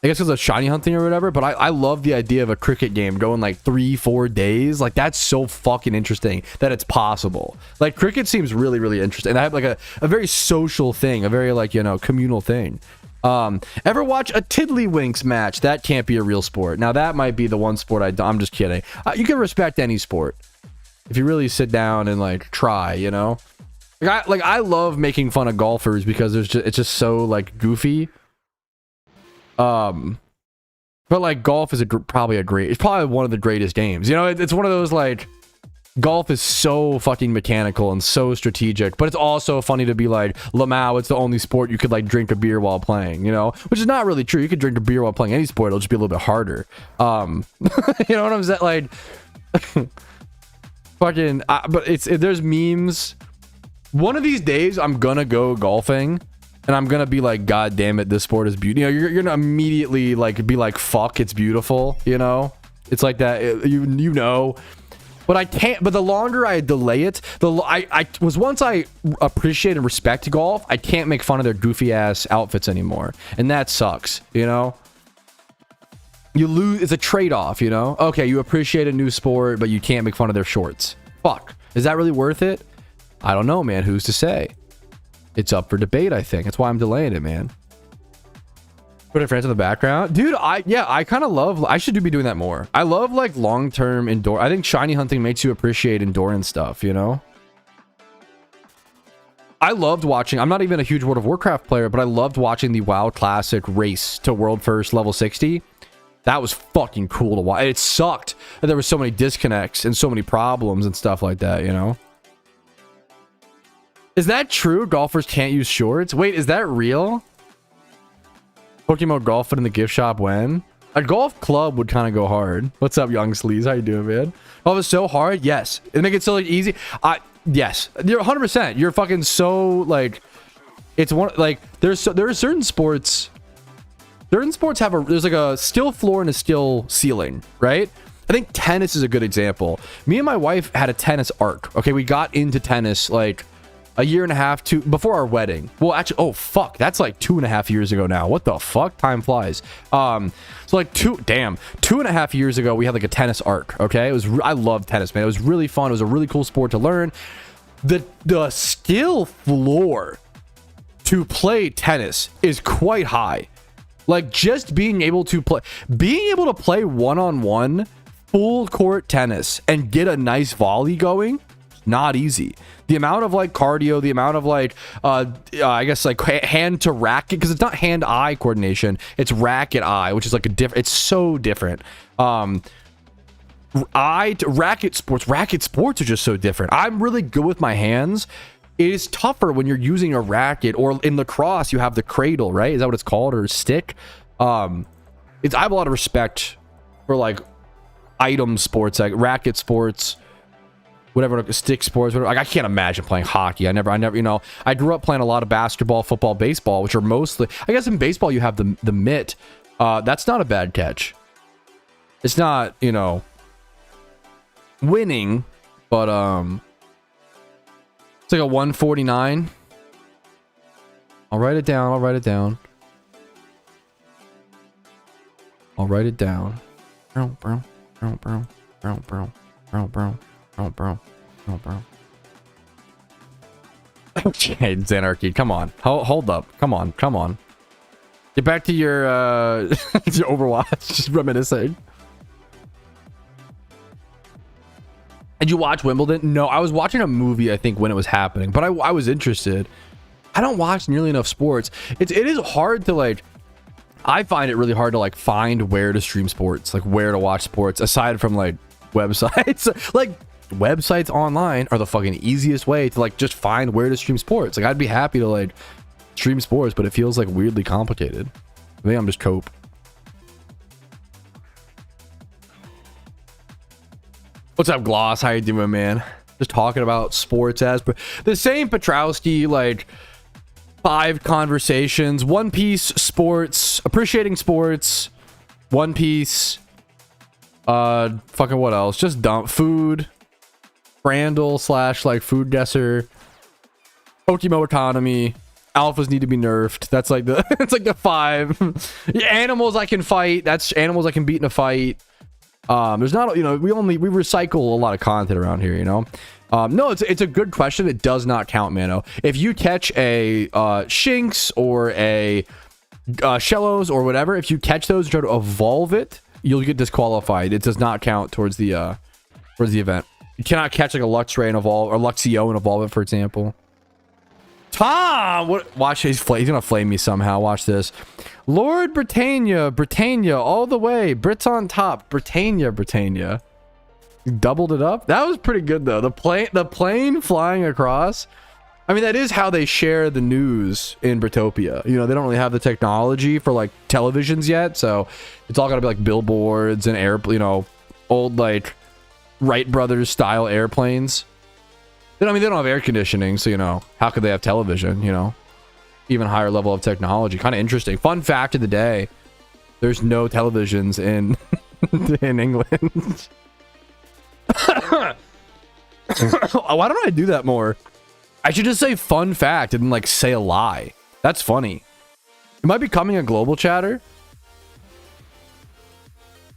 I guess it's a shiny hunting or whatever, but I love the idea of a cricket game going like 3-4 days. Like that's so fucking interesting that it's possible. Like cricket seems really, really interesting. And I have like a very social thing, a very like, you know, communal thing. Ever watch a Tiddlywinks match? That can't be a real sport. Now that might be the one sport I'm just kidding. You can respect any sport if you really sit down and like try, you know? I love making fun of golfers because it's just so like goofy. But like golf is probably one of the greatest games, you know. It's one of those like golf is so fucking mechanical and so strategic, but it's also funny to be like Lamau, it's the only sport you could like drink a beer while playing, you know, which is not really true. You could drink a beer while playing any sport, it'll just be a little bit harder. You know what I'm saying? Like fucking but there's memes. One of these days I'm gonna go golfing and I'm gonna be like, God damn it, this sport is beautiful. You know, you're gonna immediately like be like, fuck, it's beautiful. You know, it's like that. You know, but I can't. But the longer I delay it, once I appreciate and respect golf, I can't make fun of their goofy ass outfits anymore, and that sucks. You know, you lose. It's a trade off. You know, okay, you appreciate a new sport, but you can't make fun of their shorts. Fuck, is that really worth it? I don't know, man. Who's to say? It's up for debate, I think. That's why I'm delaying it, man. Put a friends in the background. Dude, I kind of love... I should be doing that more. I love, like, long-term indoor... I think shiny hunting makes you appreciate endurance stuff, you know? I loved watching... I'm not even a huge World of Warcraft player, but I loved watching the WoW Classic race to World First level 60. That was fucking cool to watch. It sucked that there were so many disconnects and so many problems and stuff like that, you know? Is that true? Golfers can't use shorts? Wait, is that real? PokeMMO Golf in the gift shop when? A golf club would kind of go hard. What's up, young sleaze? How you doing, man? Oh, it's so hard? Yes. It make it so like easy? Yes. You're 100%. You're fucking so like... It's one... Like, there are certain sports... Certain sports have there's like a still floor and a still ceiling, right? I think tennis is a good example. Me and my wife had a tennis arc. Okay, we got into tennis like... a year and a half before our wedding. Well, actually, oh fuck, that's like 2.5 years ago now. What the fuck? Time flies. So like 2.5 years ago, we had like a tennis arc. Okay, I love tennis, man. It was really fun. It was a really cool sport to learn. The skill floor to play tennis is quite high. Like just being able to play one-on-one full court tennis and get a nice volley going, not easy. The amount of like cardio, the amount of like I guess like hand to racket, because it's not hand eye coordination, it's racket eye, which is like it's so different. Racket sports are just so different. I'm really good with my hands. It is tougher when you're using a racket, or in lacrosse you have the cradle, right? Is that what it's called? Or stick? I have a lot of respect for like item sports, like racket sports, whatever, stick sports, whatever. Like, I can't imagine playing hockey. I never, you know, I grew up playing a lot of basketball, football, baseball, which are mostly, I guess in baseball you have the mitt. That's not a bad catch. It's not, you know, winning, but it's like a 149. I'll write it down. I'll write it down. Okay, Zanarchy, come on. Hold up. Come on. Get back to your your Overwatch. Just reminiscing. Did you watch Wimbledon? No, I was watching a movie, I think, when it was happening, but I was interested. I don't watch nearly enough sports. It is hard to like... I find it really hard to like find where to stream sports, like where to watch sports, aside from like websites. Like websites online are the fucking easiest way to like just find where to stream sports. Like I'd be happy to like stream sports, but it feels like weirdly complicated. Maybe I'm just cope. What's up, Gloss? How you doing, man? just talking about sports as the same Patrouski, like 5 conversations, One Piece, sports, appreciating sports, One Piece, fucking what else? Just dump food, Brandle / like food guesser, PokeMMO economy, alphas need to be nerfed. That's like the it's like the 5. Yeah, animals I can fight. That's animals I can beat in a fight. There's not, you know, we recycle a lot of content around here, you know. No, it's a good question. It does not count, Mano. If you catch a Shinx or a Shellos or whatever, if you catch those and try to evolve it, you'll get disqualified. It does not count towards the event. You cannot catch like a Luxray and evolve, or Luxio and evolve it, for example. Tom, what? Watch, he's gonna flame me somehow. Watch this. Lord Britannia, all the way. Brits on top. Britannia. Doubled it up. That was pretty good though. The plane flying across. I mean, that is how they share the news in Britopia. You know, they don't really have the technology for like televisions yet, so it's all gotta be like billboards and you know, old like Wright Brothers style airplanes. I mean, they don't have air conditioning, so, you know, how could they have television, you know? Even higher level of technology. Kind of interesting. Fun fact of the day. There's no televisions in in England. Why don't I do that more? I should just say fun fact and, like, say a lie. That's funny. Am I becoming a global chatter?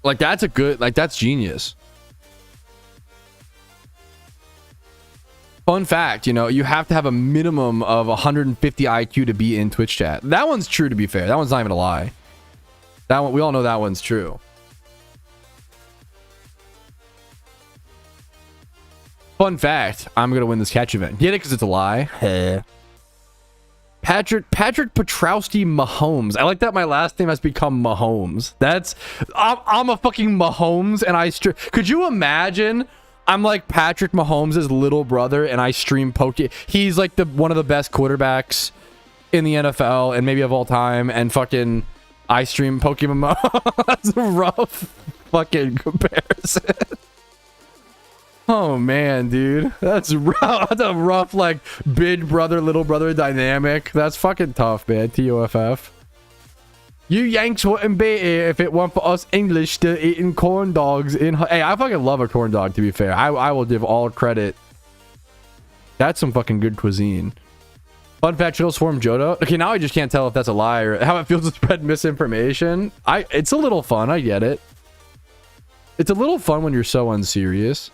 Like, that's a good... Like, that's genius. Fun fact, you know, you have to have a minimum of 150 IQ to be in Twitch chat. That one's true, to be fair. That one's not even a lie. That one, we all know that one's true. Fun fact, I'm gonna win this catch event. Get it? Because it's a lie. Patrick Patrouski Mahomes. I like that my last name has become Mahomes. I'm a fucking Mahomes, and could you imagine? I'm like Patrick Mahomes' little brother, and I stream He's like one of the best quarterbacks in the NFL and maybe of all time, and fucking I stream PokeMMO. That's a rough fucking comparison. Oh man, dude, that's rough. That's a rough like big brother little brother dynamic. That's fucking tough, man. TOFF. You Yanks wouldn't be here if it weren't for us English still eating corn dogs in... Hey, I fucking love a corn dog, to be fair. I will give all credit. That's some fucking good cuisine. Fun fact, Chill Swarm Johto. Okay, now I just can't tell if that's a lie or how it feels to spread misinformation. It's a little fun, I get it. It's a little fun when you're so unserious.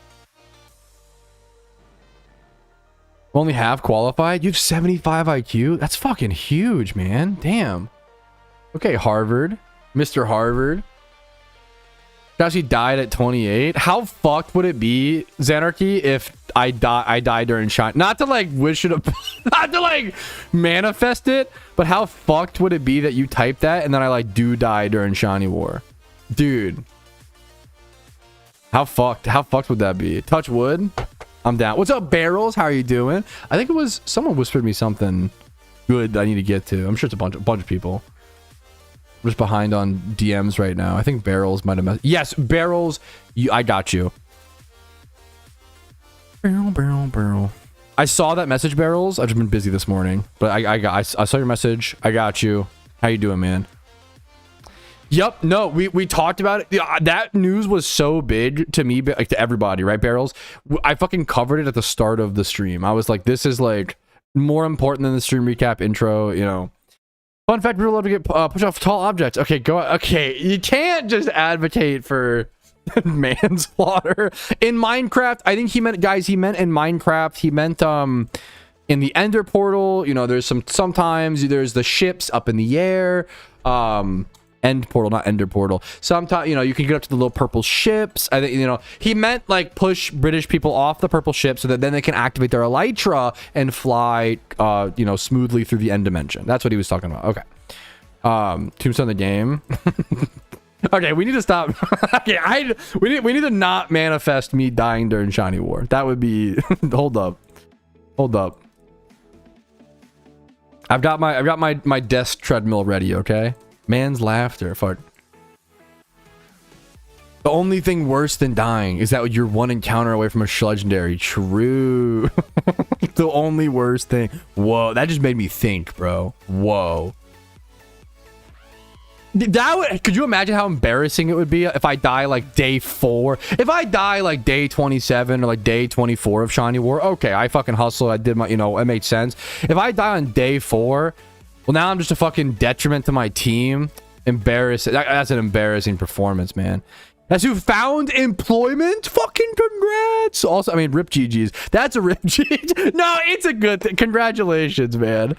Only half qualified? You have 75 IQ? That's fucking huge, man. Damn. Okay, Harvard. Mr. Harvard. Actually died at 28. How fucked would it be, Xanarchy, if I die during Shine? Not to like wish it not to like manifest it, but how fucked would it be that you type that and then I like do die during Shiny War? Dude. How fucked would that be? Touch wood? I'm down. What's up, Barrels? How are you doing? I think it was someone whispered me something good that I need to get to. I'm sure it's a bunch of people. I'm just behind on DMs right now. I think Barrels might have yes, Barrels. I got you. Barrel. I saw that message, Barrels. I've just been busy this morning, but I saw your message. I got you. How you doing, man? Yep. No, we talked about it. That news was so big to me, like to everybody, right, Barrels? I fucking covered it at the start of the stream. I was like, this is like more important than the stream recap intro, you know. Fun fact, we were allowed to get push off tall objects. Okay, go. Okay, you can't just advocate for manslaughter in Minecraft. I think he meant, guys, he meant in Minecraft. He meant in the Ender portal. You know, there's sometimes there's the ships up in the air. End portal, not Ender portal. Sometimes, you know, you can get up to the little purple ships. I think, you know, he meant like push British people off the purple ship so that then they can activate their elytra and fly, you know, smoothly through the end dimension. That's what he was talking about. Okay. Tombstone the game. Okay, we need to stop. Okay, we need to not manifest me dying during Shiny War. That would be. Hold up. I've got my desk treadmill ready. Okay. Man's laughter. Fuck. The only thing worse than dying is that you're one encounter away from a legendary. True. The only worst thing. Whoa, that just made me think, bro. Whoa. Could you imagine how embarrassing it would be if I die like day 4? If I die like day 27 or like day 24 of Shiny War, okay, I fucking hustled. I did my, you know, it made sense. If I die on day 4, well, now I'm just a fucking detriment to my team. Embarrassing. That's an embarrassing performance, man. That's who found employment. Fucking congrats. Also, I mean, rip GG's. That's a rip GG. No, it's a good thing. Congratulations, man.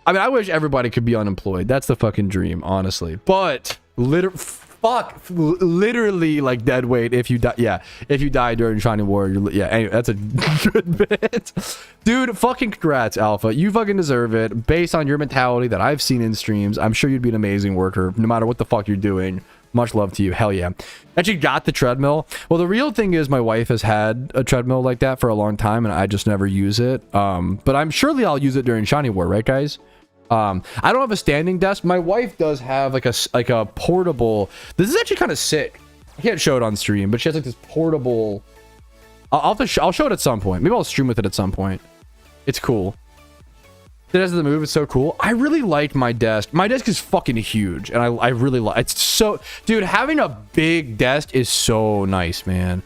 I mean, I wish everybody could be unemployed. That's the fucking dream, honestly. But literally like dead weight if you die. Yeah, if you die during Shiny War, yeah. Anyway, that's a good bit, dude. Fucking congrats, Alpha. You fucking deserve it. Based on your mentality that I've seen in streams, I'm sure you'd be an amazing worker, no matter what the fuck you're doing. Much love to you. Hell yeah. Actually got the treadmill. Well, the real thing is my wife has had a treadmill like that for a long time, and I just never use it. But I'm surely I'll use it during Shiny War, right, guys? I don't have a standing desk. My wife does have like a portable. This is actually kind of sick. I can't show it on stream, but she has like this portable. I'll show it at some point. Maybe I'll stream with it at some point. It's cool. It has the move. It's so cool. I really like my desk. My desk is fucking huge, and I really like. It's so, dude. Having a big desk is so nice, man.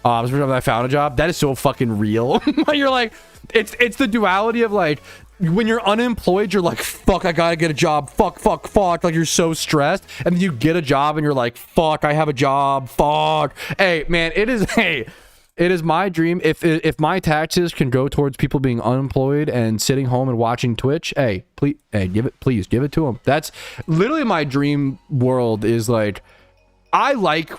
Especially when I found a job, that is so fucking real. You're like, it's the duality of like. When you're unemployed, you're like, fuck, I gotta get a job. Fuck. Like, you're so stressed. And then you get a job and you're like, fuck, I have a job. Fuck. Hey, man, it is my dream. If my taxes can go towards people being unemployed and sitting home and watching Twitch, please give it to them. That's literally my dream world. Is like, I like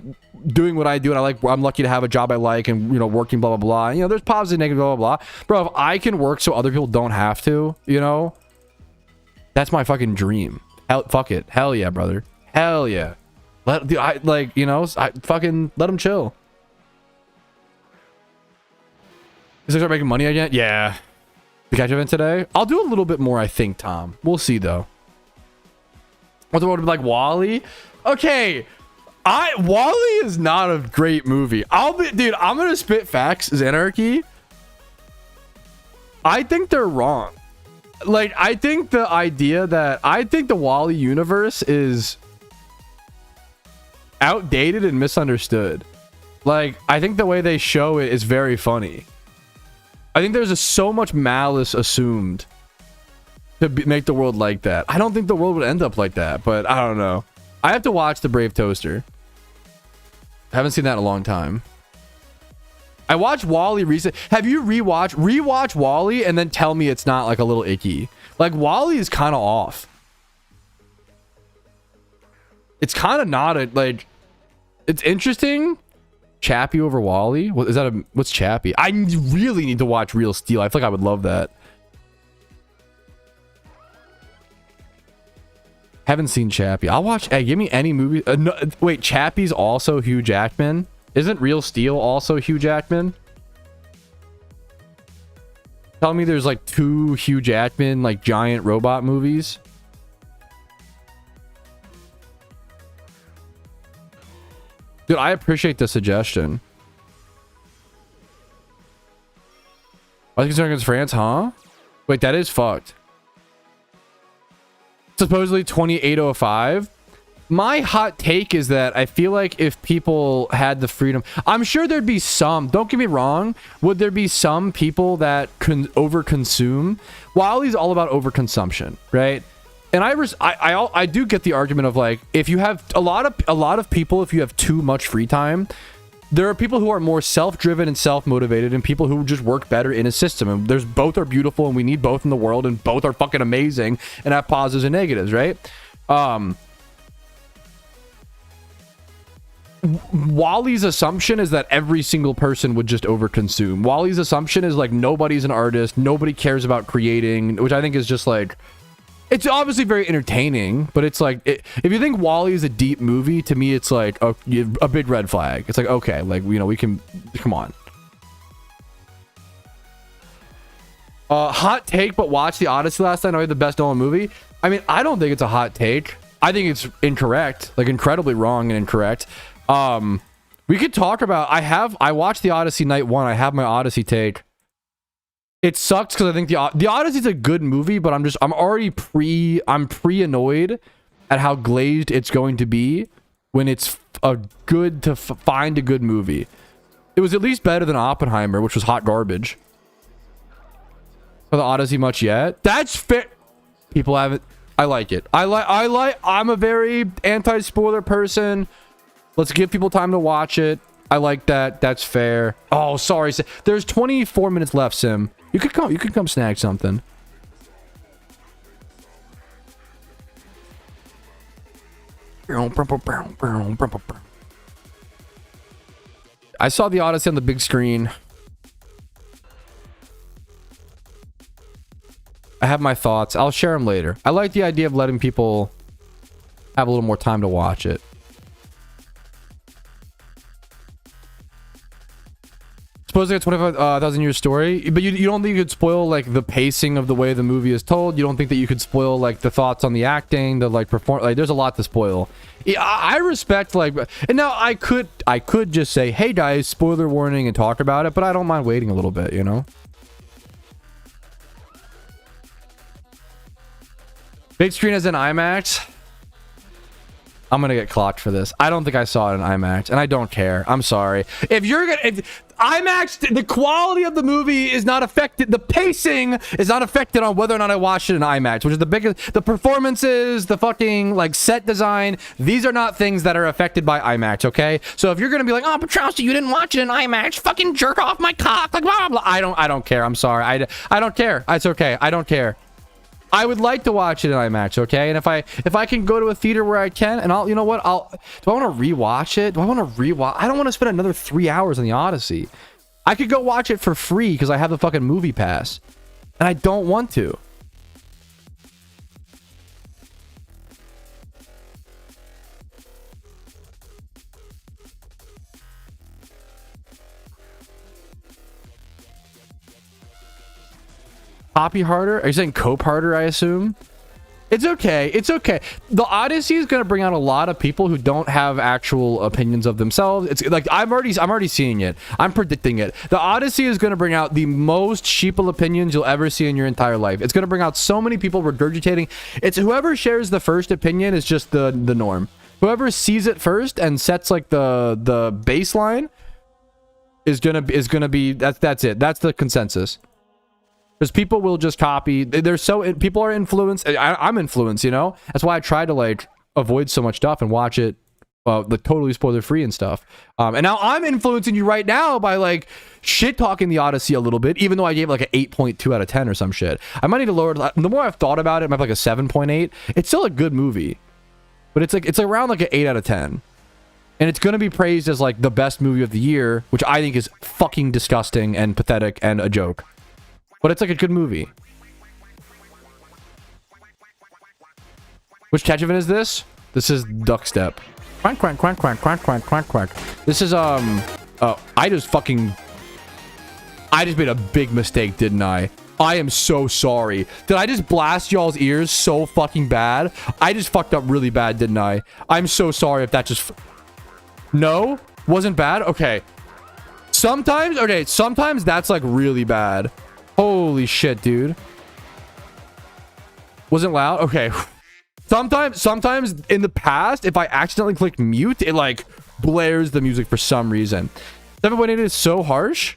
doing what I do, and I'm lucky to have a job I like, and, you know, working, blah blah blah. You know, there's positive, negative, blah blah blah. Bro, if I can work so other people don't have to, you know, that's my fucking dream. Fuck it. Hell yeah, brother. Hell yeah. Fucking let them chill. Is they start making money again? Yeah. The catch event today? I'll do a little bit more, I think, Tom. We'll see though. What the world would be like Wally? Okay. Wally is not a great movie. Dude, I'm gonna spit facts. Xanarchy, I think they're wrong. Like, I think the idea that the Wally universe is outdated and misunderstood. Like, I think the way they show it is very funny. I think there's so much malice assumed to make the world like that. I don't think the world would end up like that, but I don't know. I have to watch The Brave Toaster. I haven't seen that in a long time. I watched Wally recently. Have you rewatch Wally and then tell me it's not like a little icky? Like, Wally is kind of off. It's kind of not like, it's interesting. Chappie over Wally? What's Chappie? I really need to watch Real Steel. I feel like I would love that. Haven't seen Chappie. I'll watch. Hey, give me any movie. No, wait, Chappie's also Hugh Jackman. Isn't Real Steel also Hugh Jackman? Tell me there's like 2 Hugh Jackman like giant robot movies. Dude, I appreciate the suggestion. I think it's against France, huh? Wait, that is fucked. Supposedly 2805. My hot take is that I feel like if people had the freedom, I'm sure there'd be some, don't get me wrong, would there be some people that can overconsume? Wally's all about overconsumption, right? And I do get the argument of like, if you have a lot of people, if you have too much free time, there are people who are more self-driven and self-motivated, and people who just work better in a system. And there's both are beautiful, and we need both in the world, and both are fucking amazing and have positives and negatives, right? Wally's assumption is that every single person would just overconsume. Wally's assumption is like nobody's an artist, nobody cares about creating, which I think is just like, it's obviously very entertaining, but it's like, if you think Wall-E is a deep movie, to me it's like a big red flag. It's like, okay, like, you know, we can, come on. Hot take, but watch The Odyssey last night. I had the best Nolan movie. I mean, I don't think it's a hot take. I think it's incorrect, like incredibly wrong and incorrect. We could talk about, I watched the Odyssey night one. I have my Odyssey take. It sucks because I think the Odyssey's a good movie, but I'm pre-annoyed at how glazed it's going to be when it's find a good movie. It was at least better than Oppenheimer, which was hot garbage. For the Odyssey much yet? That's fair. People haven't. I like it. I'm a very anti-spoiler person. Let's give people time to watch it. I like that. That's fair. Oh, sorry. There's 24 minutes left, Sim. You could come snag something. I saw the Odyssey on the big screen. I have my thoughts. I'll share them later. I like the idea of letting people have a little more time to watch it. Supposedly a 25,000 year story, but you don't think you could spoil like the pacing of the way the movie is told? You don't think that you could spoil like the thoughts on the acting, the like there's a lot to spoil. I respect like, and now I could just say, hey guys, spoiler warning, and talk about it, but I don't mind waiting a little bit, you know? Big screen as in IMAX. I'm gonna get clocked for this. I don't think I saw it in IMAX, and I don't care. I'm sorry. If IMAX, the quality of the movie is not affected. The pacing is not affected on whether or not I watched it in IMAX, which is the biggest. The performances, the fucking like set design. These are not things that are affected by IMAX. Okay, so if you're gonna be like, oh, Patrouski, you didn't watch it in IMAX, fucking jerk off my cock, like blah blah blah. I don't care. I'm sorry. I don't care. It's okay. I don't care. I would like to watch it in IMAX, okay? And if I can go to a theater where I can, and do I want to rewatch it? I don't want to spend another 3 hours on the Odyssey. I could go watch it for free because I have the fucking movie pass. And I don't want to. Copy harder? Are you saying cope harder, I assume? It's okay. It's okay. The Odyssey is going to bring out a lot of people who don't have actual opinions of themselves. It's like I'm already seeing it. I'm predicting it. The Odyssey is going to bring out the most sheeple opinions you'll ever see in your entire life. It's going to bring out so many people regurgitating. It's whoever shares the first opinion is just the norm. Whoever sees it first and sets like the baseline is gonna be that's it. That's the consensus. Because people will just copy. People are influenced. I'm influenced, you know? That's why I try to like avoid so much stuff and watch it the totally spoiler free and stuff. And now I'm influencing you right now by like shit talking the Odyssey a little bit, even though I gave it like an 8.2 out of 10 or some shit. I might need to lower it. The more I've thought about it, I might have like a 7.8. It's still a good movie, but it's around like an 8 out of 10. And it's going to be praised as like the best movie of the year, which I think is fucking disgusting and pathetic and a joke. But it's like a good movie. Which Tetchavin is this? This is Duckstep. Quack, quack, quack, quack, quack, quack, quack, quack. This is, oh, I just made a big mistake, didn't I? I am so sorry. Did I just blast y'all's ears so fucking bad? I just fucked up really bad, didn't I? I'm so sorry if that just... No? Wasn't bad? Okay. Sometimes that's like really bad. Holy shit, dude. Wasn't loud? Okay. Sometimes in the past, if I accidentally click mute, it like blares the music for some reason. 7.8 is so harsh.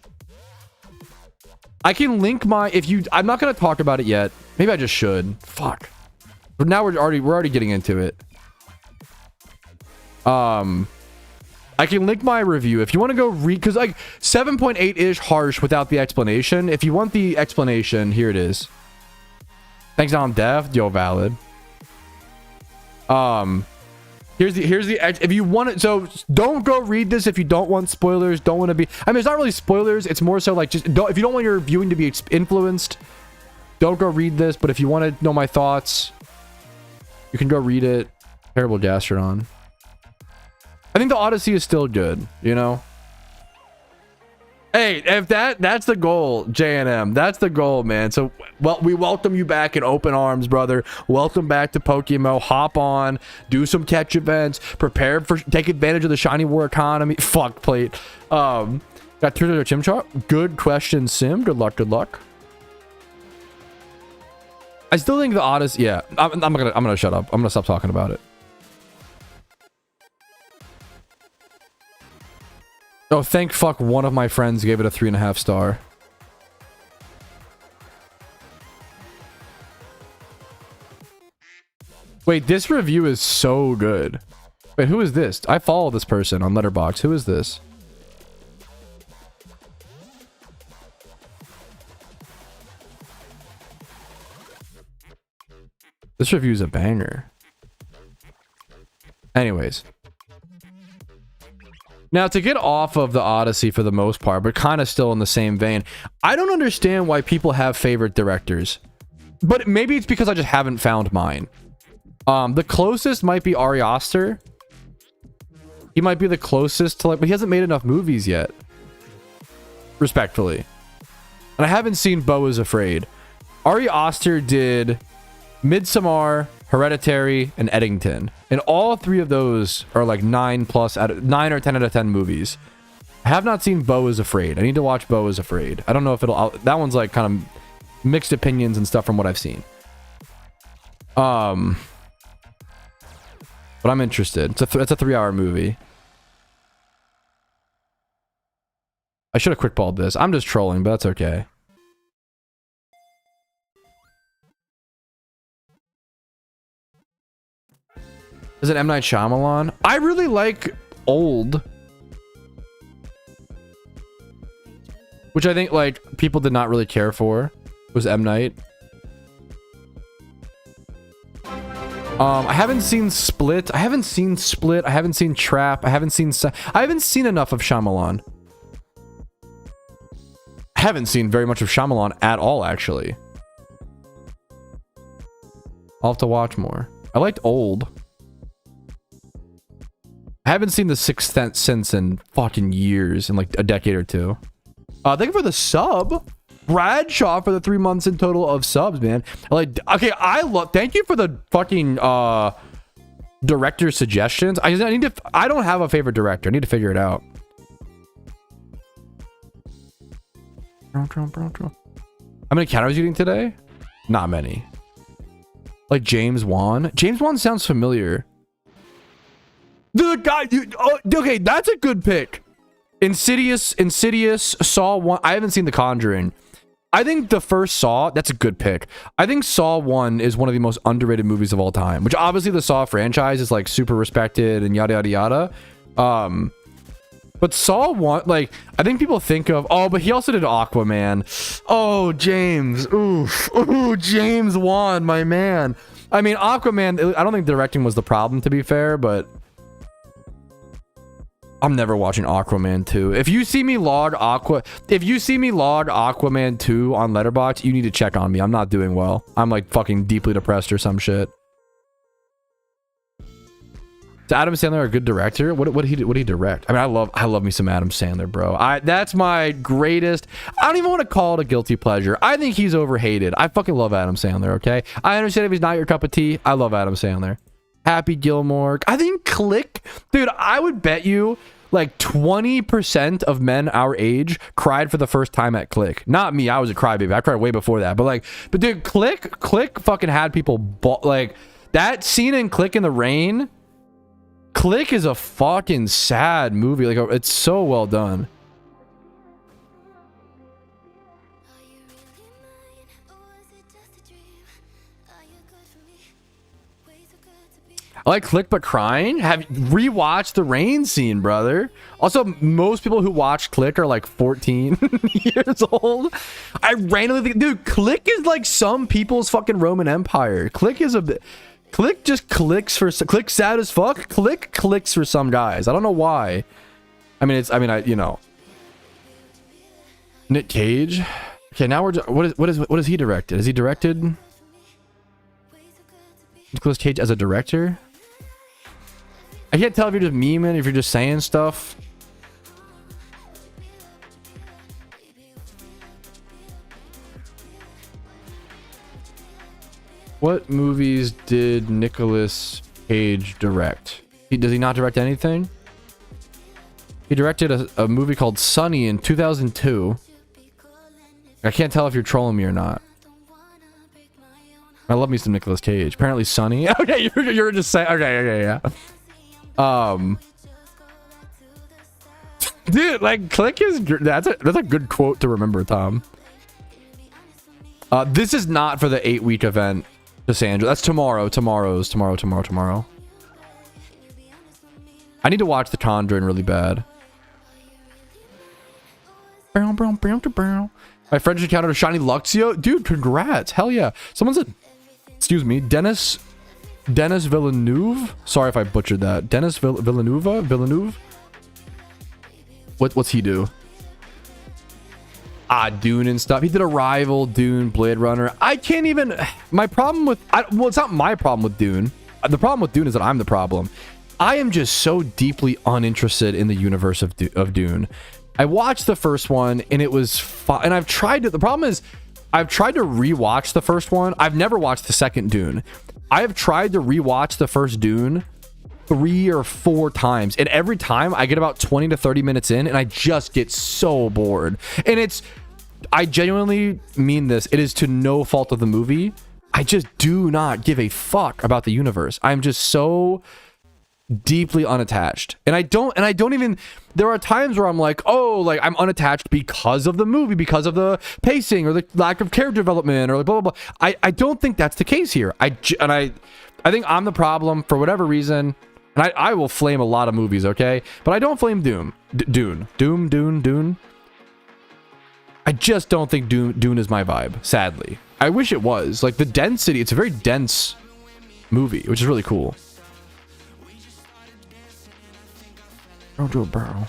I can link my... I'm not going to talk about it yet. Maybe I just should. Fuck. But now we're already getting into it. I can link my review if you want to go read, because like 7.8-ish harsh without the explanation. If you want the explanation, here it is. Thanks, I'm deaf. Yo, valid. Here's the if you want it. So don't go read this if you don't want spoilers. Don't want to be. I mean, it's not really spoilers. It's more so like just don't. If you don't want your viewing to be influenced, don't go read this. But if you want to know my thoughts, you can go read it. Terrible Gastrodon. I think the Odyssey is still good, you know? Hey, if that's the goal, JNM, that's the goal, man. So, well, we welcome you back in open arms, brother. Welcome back to PokeMMO. Hop on, do some catch events, prepare for, take advantage of the shiny war economy. Fuck plate. Got Twitter Chimchar. Good question, Sim. Good luck. Good luck. I still think the Odyssey. Yeah, I'm gonna shut up. I'm gonna stop talking about it. Oh, thank fuck one of my friends gave it a 3.5 star. Wait, this review is so good. Wait, who is this? I follow this person on Letterboxd. Who is this? This review is a banger. Anyways. Now, to get off of the Odyssey for the most part, but kind of still in the same vein, I don't understand why people have favorite directors. But maybe it's because I just haven't found mine. The closest might be Ari Aster. He might be the closest to, like, but he hasn't made enough movies yet. Respectfully. And I haven't seen Beau is Afraid. Ari Aster did Midsommar, Hereditary, and Eddington, and all three of those are like 9 or 10 out of 10 movies. I have not seen Beau is Afraid. I need to watch Beau is Afraid. I don't know if that one's like kind of mixed opinions and stuff from what I've seen. But I'm interested. It's a 3-hour movie. I should have quickballed this. I'm just trolling, but that's okay. Is it M. Night Shyamalan? I really like Old. Which I think, like, people did not really care for. Was M. Night. I haven't seen Split. I haven't seen Trap. I haven't seen enough of Shyamalan. I haven't seen very much of Shyamalan at all, actually. I'll have to watch more. I liked Old. I haven't seen The Sixth Sense in fucking years, in like a decade or two. Thank you for the sub. Bradshaw for the 3 months in total of subs, man. Like, okay, thank you for the fucking director suggestions. I don't have a favorite director. I need to figure it out. How many calories are you eating today? Not many. Like James Wan. James Wan sounds familiar. The guy, okay, that's a good pick. Insidious, Saw 1. I haven't seen The Conjuring. I think the first Saw, that's a good pick. I think Saw 1 is one of the most underrated movies of all time, which obviously the Saw franchise is like super respected and yada yada yada. But Saw 1, like, I think people think of, oh, but he also did Aquaman. Oh, James. Oof. Ooh, James Wan, my man. I mean, Aquaman, I don't think directing was the problem, to be fair, but I'm never watching Aquaman 2. If you see me log Aquaman 2 on Letterboxd, you need to check on me. I'm not doing well. I'm like fucking deeply depressed or some shit. Is Adam Sandler a good director? What did he direct? I mean, I love me some Adam Sandler, bro. That's my greatest. I don't even want to call it a guilty pleasure. I think he's overhated. I fucking love Adam Sandler, okay? I understand if he's not your cup of tea. I love Adam Sandler. Happy Gilmore. I think Click, dude, I would bet you like 20% of men our age cried for the first time at Click. Not me, I was a crybaby. I cried way before that. But dude, Click fucking had people like that scene in Click in the Rain. Click is a fucking sad movie. Like, it's so well done. I like Click but crying. Have rewatched the Rain scene, brother. Also, most people who watch Click are like 14 years old. I randomly think, dude, Click is like some people's fucking Roman Empire. Click is a bit. Click just clicks for. Click sad as fuck. Click clicks for some guys. I don't know why. You know. Nick Cage. Okay, now we're. What is he directed? Has he directed Nicolas Cage as a director? I can't tell if you're just memeing, if you're just saying stuff. What movies did Nicolas Cage direct? Does he not direct anything? He directed a movie called Sunny in 2002. I can't tell if you're trolling me or not. I love me some Nicolas Cage. Apparently Sunny. Okay, you're just saying. Okay, yeah. Dude, like, click is that's a good quote to remember, Tom. This is not for the 8-week event, Cassandra. That's tomorrow. Tomorrow. I need to watch The Conjuring really bad. My friend just encountered a shiny Luxio. Dude, congrats. Hell yeah. Someone said, excuse me, Dennis Villeneuve. Sorry if I butchered that. Dennis Villeneuve. What's he do? Dune and stuff. He did Arrival, Dune, Blade Runner. I can't even. My problem with well, it's not my problem with Dune. The problem with Dune is that I'm the problem. I am just so deeply uninterested in the universe of Dune. I watched the first one and it was fun, and I've tried to. The problem is, I've tried to rewatch the first one. I've never watched the second Dune. I have tried to rewatch the first Dune 3 or 4 times, and every time I get about 20 to 30 minutes in and I just get so bored. And I genuinely mean this, it is to no fault of the movie. I just do not give a fuck about the universe. I'm just so deeply unattached, and I don't even. There are times where I'm like, oh, like I'm unattached because of the movie, because of the pacing or the lack of character development or blah blah blah. I don't think that's the case here. I think I'm the problem for whatever reason. And I will flame a lot of movies, okay? But I don't flame Dune. Dune. I just don't think Dune is my vibe, sadly. I wish it was. Like, the density, it's a very dense movie, which is really cool. Don't do a barrel.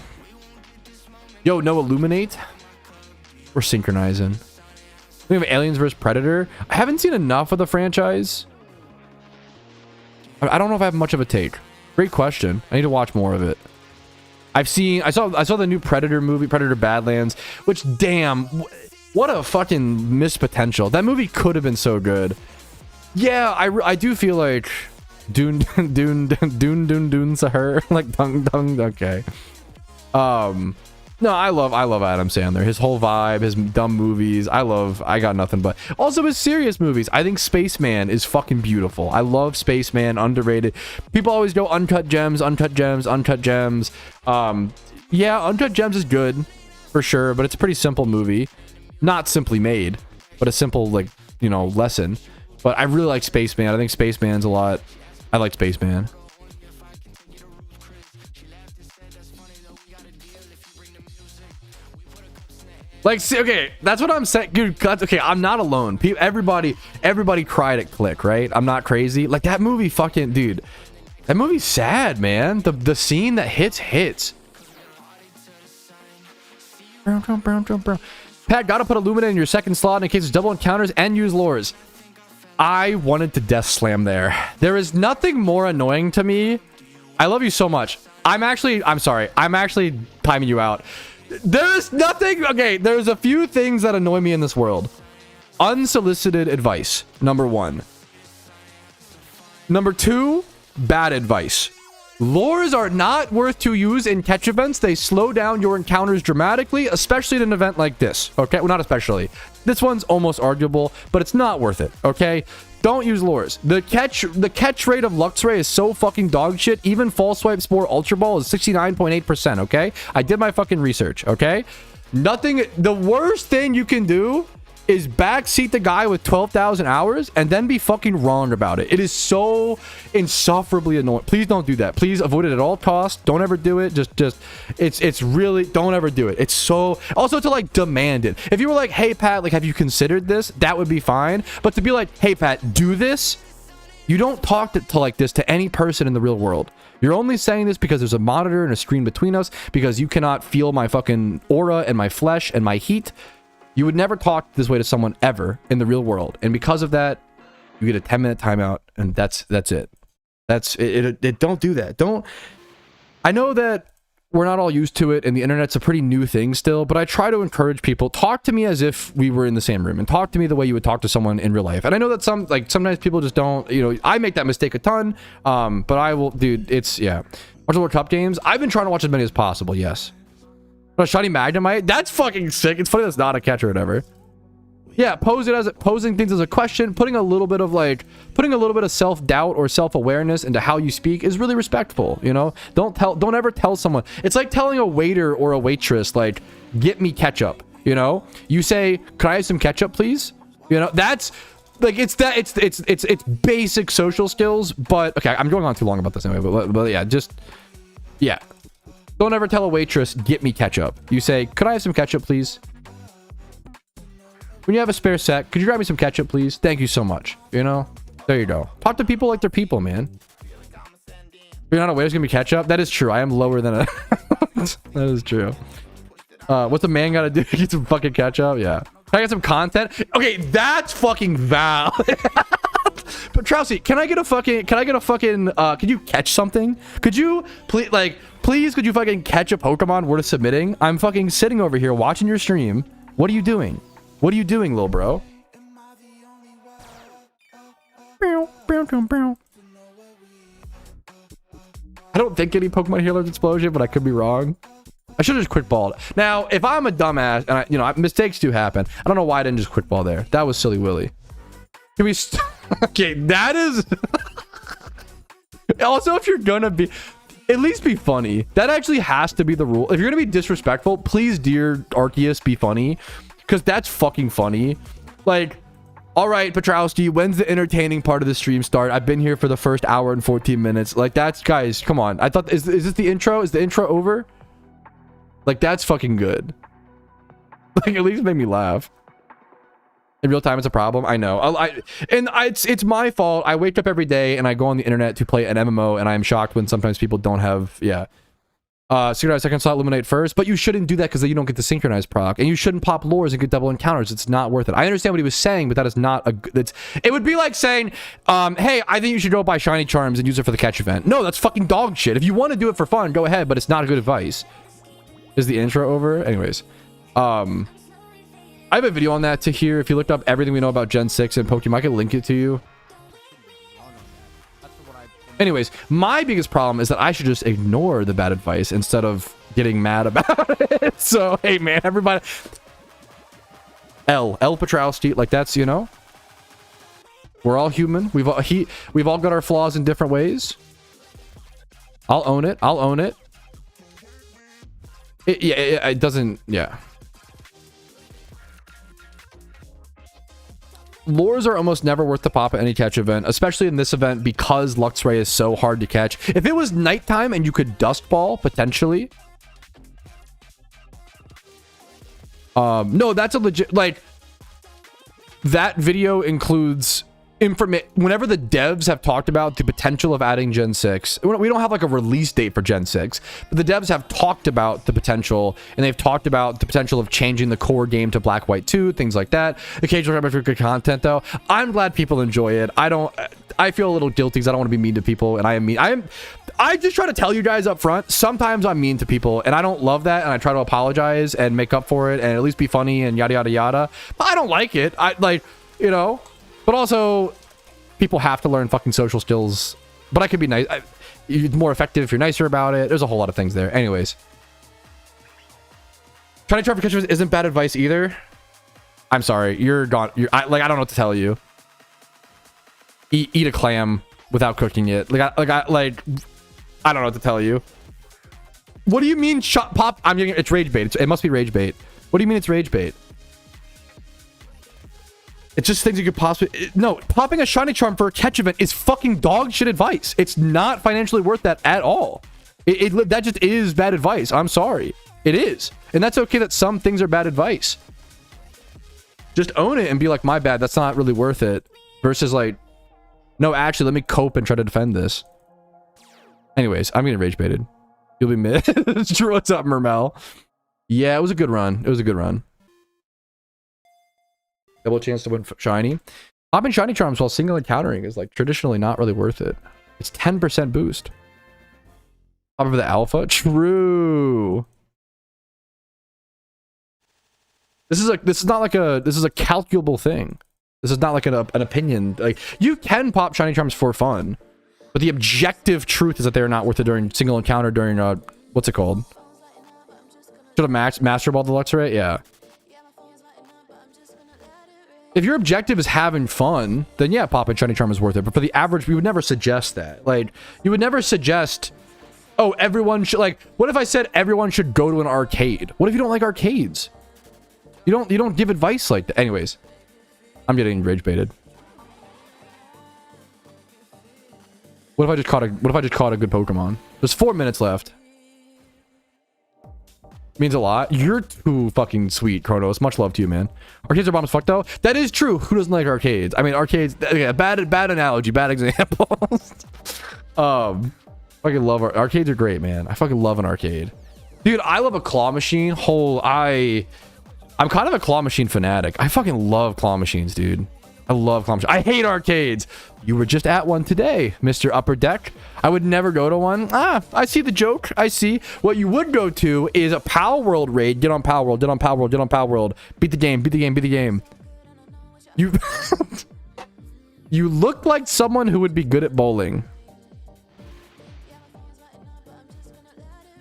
Yo, no Illuminate? We're synchronizing. We have Aliens vs. Predator. I haven't seen enough of the franchise. I don't know if I have much of a take. Great question. I need to watch more of it. I saw the new Predator movie, Predator Badlands, which, damn, what a fucking missed potential. That movie could have been so good. Yeah, I do feel like Dune Sahur, like dung, okay. No, I love Adam Sandler. His whole vibe, his dumb movies. I got nothing but. Also his serious movies. I think Spaceman is fucking beautiful. I love Spaceman, underrated. People always go Uncut Gems. Yeah, Uncut Gems is good for sure, but it's a pretty simple movie. Not simply made, but a simple, like, you know, lesson. But I really like Spaceman. I think Spaceman's a lot. I like Spaceman. Like, see, okay, that's what I'm saying, dude. Okay, I'm not alone. Everybody cried at Click, right? I'm not crazy. Like, that movie, fucking, dude. That movie's sad, man. The scene that hits. Pat, gotta put Illuminate in your second slot in case it's double encounters and use lures. I wanted to death slam there. There is nothing more annoying to me. I love you so much. I'm sorry. I'm actually timing you out. There's nothing. Okay, there's a few things that annoy me in this world. Unsolicited advice, number 1. Number 2, bad advice. Lures are not worth to use in catch events. They slow down your encounters dramatically, especially in an event like this. Okay, well, not especially. This one's almost arguable, but it's not worth it. Okay, don't use lures. The catch rate of Luxray is so fucking dog shit. Even False Swipe Spore Ultra Ball is 69.8%. Okay, I did my fucking research. Okay, nothing. The worst thing you can do is backseat the guy with 12,000 hours and then be fucking wrong about it. It is so insufferably annoying. Please don't do that. Please avoid it at all costs. Don't ever do it. It's really, don't ever do it. It's so, also to like demand it. If you were like, hey Pat, like, have you considered this? That would be fine. But to be like, hey Pat, do this. You don't talk to like this to any person in the real world. You're only saying this because there's a monitor and a screen between us, because you cannot feel my fucking aura and my flesh and my heat. You would never talk this way to someone ever in the real world. And because of that, you get a 10-minute timeout, and that's it. That's it. Don't do that. Don't. I know that we're not all used to it, and the internet's a pretty new thing still, but I try to encourage people, talk to me as if we were in the same room, and talk to me the way you would talk to someone in real life. And I know that sometimes people just don't, you know, I make that mistake a ton, but I will, dude, it's, yeah. Watch the World Cup games. I've been trying to watch as many as possible, yes. But a shiny Magnemite? That's fucking sick. It's funny that's not a catch or whatever. Yeah, posing things as a question, putting a little bit of self-doubt or self-awareness into how you speak is really respectful, you know? Don't ever tell someone. It's like telling a waiter or a waitress, like, get me ketchup, you know? You say, can I have some ketchup, please? You know, that's like, it's basic social skills, but okay, I'm going on too long about this anyway, but yeah, yeah. Don't ever tell a waitress, get me ketchup. You say, could I have some ketchup, please? When you have a spare set, could you grab me some ketchup, please? Thank you so much. You know? There you go. Talk to people like they're people, man. You're not aware there's gonna be ketchup? That is true. I am lower than a... That is true. What's a man gotta do to get some fucking ketchup? Yeah. Can I get some content? Okay, that's fucking valid. Patrouski, can I get a fucking... Could you catch something? Could you... Please, could you fucking catch a Pokemon worth submitting? I'm fucking sitting over here watching your stream. What are you doing? What are you doing, little bro? I don't think any Pokemon here learns Explosion, but I could be wrong. I should have just quick balled. Now, if I'm a dumbass, and mistakes do happen. I don't know why I didn't just quick ball there. That was silly Willy. Can we... Okay, that is... Also, if you're gonna be... At least be funny. That actually has to be the rule. If you're gonna be disrespectful, please, dear Arceus, be funny. Because that's fucking funny. Like, all right, Patrouski, when's the entertaining part of the stream start? I've been here for the first hour and 14 minutes. Like, that's, guys, come on. I thought, is this the intro? Is the intro over? Like, that's fucking good. Like, at least make me laugh. In real time, it's a problem. I know. It's my fault. I wake up every day and I go on the internet to play an MMO, and I'm shocked when sometimes people don't have, yeah. Synchronize second slot, eliminate first, but you shouldn't do that because then you don't get the synchronized proc, and you shouldn't pop lures and get double encounters. It's not worth it. I understand what he was saying, but that is not it would be like saying, hey, I think you should go buy shiny charms and use it for the catch event. No, that's fucking dog shit. If you want to do it for fun, go ahead, but it's not a good advice. Is the intro over? Anyways, I have a video on that to hear. If you looked up everything we know about Gen 6 and Pokemon, I can link it to you. Anyways, my biggest problem is that I should just ignore the bad advice instead of getting mad about it. So, hey, man, everybody... L Patrouski, like, that's, you know... We're all human. We've all got our flaws in different ways. I'll own it. I'll own it. It doesn't... Yeah. Lures are almost never worth the pop at any catch event, especially in this event because Luxray is so hard to catch. If it was nighttime and you could Dust Ball, potentially. No, that's a legit... Like, that video includes... Whenever the devs have talked about the potential of adding Gen 6, we don't have like a release date for Gen 6, but the devs have talked about the potential, and they've talked about the potential of changing the core game to Black, White 2, things like that. Occasionally for good content, though. I'm glad people enjoy it. I feel a little guilty because I don't want to be mean to people, and I just try to tell you guys up front, sometimes I'm mean to people, and I don't love that, and I try to apologize and make up for it, and at least be funny and yada yada yada, but I don't like it. You know... But also, people have to learn fucking social skills. But I could be nice. It's more effective if you're nicer about it. There's a whole lot of things there. Anyways. Trying to try for catchers isn't bad advice either. I'm sorry. You're gone. I don't know what to tell you. Eat a clam without cooking it. I don't know what to tell you. What do you mean pop? I'm getting it's rage bait. It must be rage bait. What do you mean it's rage bait? It's just things you could possibly... No, popping a shiny charm for a catch event is fucking dog shit advice. It's not financially worth that at all. That just is bad advice. I'm sorry. It is. And that's okay that some things are bad advice. Just own it and be like, my bad, that's not really worth it. Versus like, no, actually, let me cope and try to defend this. Anyways, I'm getting rage baited. You'll be mid. Drew, what's up, Mermel? Yeah, it was a good run. It was a good run. Double chance to win shiny. Popping shiny charms while single encountering is like traditionally not really worth it. It's 10% boost. Over the alpha? True. This is not like this is a calculable thing. This is not like an opinion. Like, you can pop shiny charms for fun, but the objective truth is that they are not worth it during single encounter during what's it called? Should have master ball the Luxray? Yeah. If your objective is having fun, then yeah, popping shiny charm is worth it. But for the average, we would never suggest that. Like, you would never suggest, oh, everyone should, like, what if I said everyone should go to an arcade? What if you don't like arcades? You don't give advice like that. Anyways, I'm getting rage baited. What if I just caught a good Pokemon? There's 4 minutes left. Means a lot. You're too fucking sweet, Kronos. Much love to you, man. Arcades are bomb as fuck, though. That is true. Who doesn't like arcades? I mean, arcades. Yeah, bad analogy, bad examples. Fucking love arcades are great, man. I fucking love an arcade, dude. I love a claw machine. I'm kind of a claw machine fanatic. I fucking love claw machines, dude. I love claw machines. I hate arcades. You were just at one today, Mr. Upper Deck. I would never go to one. I see the joke. I see. What you would go to is a Pal World raid. Get on Pal World. Get on Pal World. Get on Pal World. Beat the game. Beat the game. Beat the game. You... You look like someone who would be good at bowling.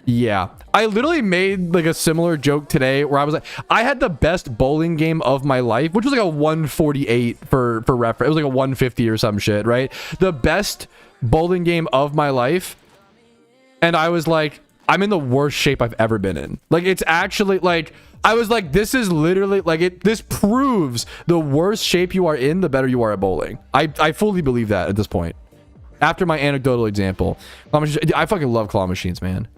Yeah. I literally made like a similar joke today where I was like, I had the best bowling game of my life, which was like a 148 for reference. It was like a 150 or some shit, right? The best bowling game of my life. And I was like, I'm in the worst shape I've ever been in. Like, it's actually like, I was like, this is literally like this proves the worse shape you are in, the better you are at bowling. I fully believe that at this point. After my anecdotal example, I fucking love claw machines, man.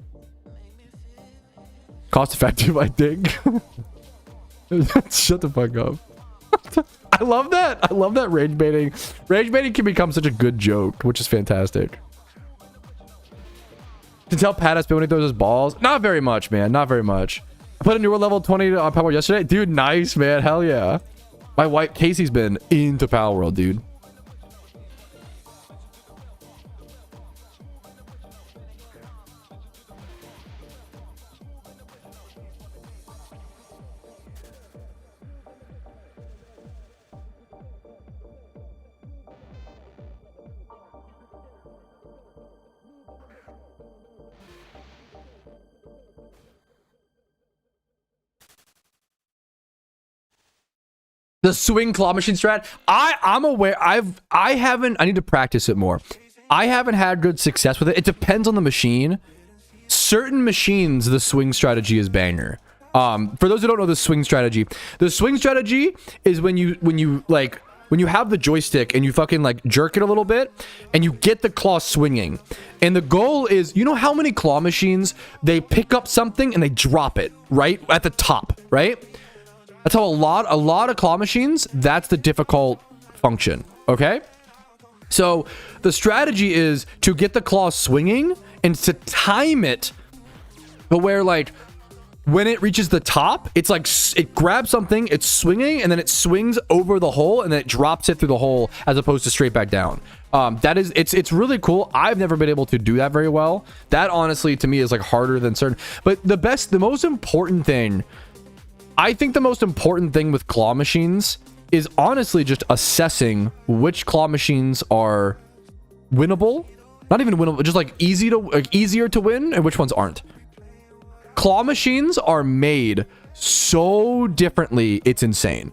Cost effective, I think. Shut the fuck up. I love that. I love that rage baiting. Rage baiting can become such a good joke, which is fantastic. To tell Pat when he throws his balls? Not very much, man. Not very much. I put a newer level 20 on Power yesterday. Dude, nice, man. Hell yeah. My wife, Casey's been into Power World, dude. The swing claw machine strat. I'm aware. I need to practice it more. I haven't had good success with it. It depends on the machine. Certain machines, the swing strategy is banger. For those who don't know the swing strategy is when you have the joystick and you fucking like jerk it a little bit and you get the claw swinging. And the goal is, you know how many claw machines, they pick up something and they drop it right at the top, right? That's how a lot of claw machines, that's the difficult function, okay? So the strategy is to get the claw swinging and to time it to where, like, when it reaches the top, it's like it grabs something, it's swinging, and then it swings over the hole, and then it drops it through the hole as opposed to straight back down. It's really cool. I've never been able to do that very well. That honestly to me is like harder than certain. But the most important thing, I think the most important thing with claw machines is honestly just assessing which claw machines are winnable, not even winnable, just like easier to win, and which ones aren't. Claw machines are made so differently, it's insane.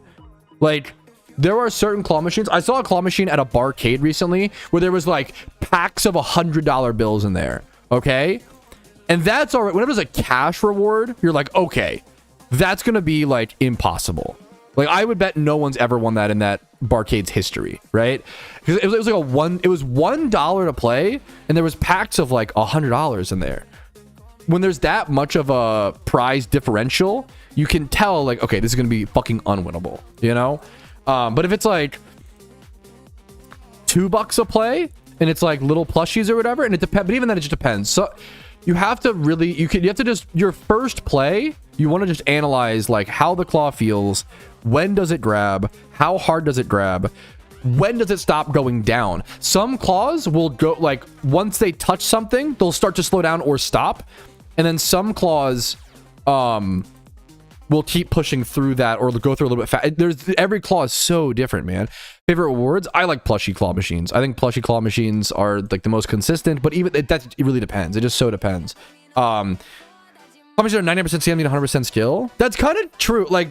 Like, there are certain claw machines. I saw a claw machine at a barcade recently where there was like packs of $100 bills in there, okay? And that's all right. Whenever there's a cash reward, you're like, okay, that's gonna be like impossible. Like, I would bet no one's ever won that in that barcade's history, right? Because it was like $1 to play, and there was packs of like $100 in there. When there's that much of a prize differential, you can tell, like, okay, this is gonna be fucking unwinnable, you know? But if it's like $2 a play and it's like little plushies or whatever, and it depends, but even then it just depends. So you have to really, you have to just, your first play, you want to just analyze like how the claw feels, when does it grab, how hard does it grab, when does it stop going down? Some claws will go, like, once they touch something, they'll start to slow down or stop. And then some claws will keep pushing through that or go through a little bit fast. Every claw is so different, man. Favorite rewards? I like plushie claw machines. I think plushie claw machines are like the most consistent, but even it really depends. It just so depends. Claw machines are 99% scam, need 100% skill. That's kind of true. Like,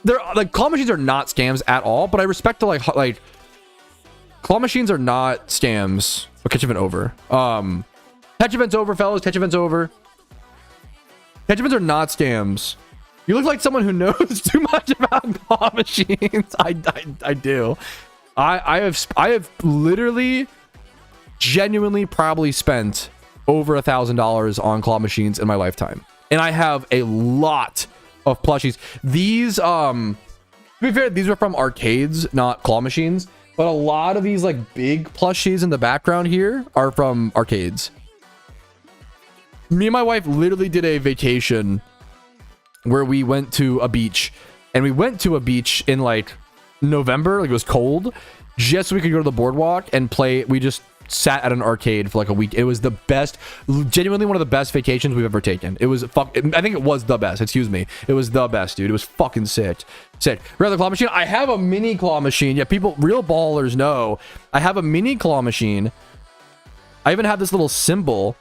they're like, claw machines are not scams at all, but I respect the like claw machines are not scams. Oh, catch event over. Catch event's over, fellas. Catch event's over. Catch events are not scams. You look like someone who knows too much about claw machines. I do. I have literally, genuinely, probably spent over $1,000 on claw machines in my lifetime, and I have a lot of plushies. These, to be fair, these are from arcades, not claw machines. But a lot of these like big plushies in the background here are from arcades. Me and my wife literally did a vacation where we went to a beach, and we went to a beach in like November, like it was cold, just so we could go to the boardwalk and play. We just sat at an arcade for like a week. It was the best, genuinely one of the best vacations we've ever taken. It was I think it was the best, excuse me. It was the best, dude. It was fucking sick. Rather claw machine. I have a mini claw machine. Yeah, people, real ballers know. I have a mini claw machine. I even have this little symbol.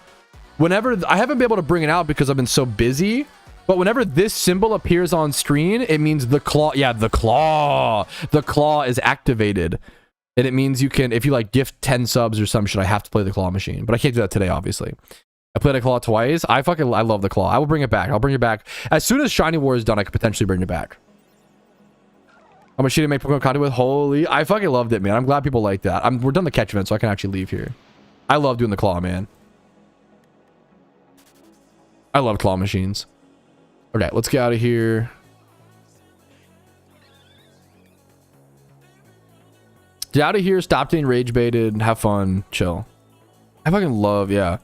Whenever, I haven't been able to bring it out because I've been so busy, but whenever this symbol appears on screen, it means the claw. Yeah, the claw is activated. And it means you can, if you like gift 10 subs or some shit, I have to play the claw machine. But I can't do that today, obviously. I played a claw twice. I love the claw. I will bring it back. I'll bring it back. As soon as Shiny War is done, I could potentially bring it back. How much shit to make Pokemon content with? Holy, I fucking loved it, man. I'm glad people like that. We're done the catch event, so I can actually leave here. I love doing the claw, man. I love claw machines. Okay, let's get out of here. Get out of here. Stop getting rage baited. Have fun. Chill. I fucking love, yeah.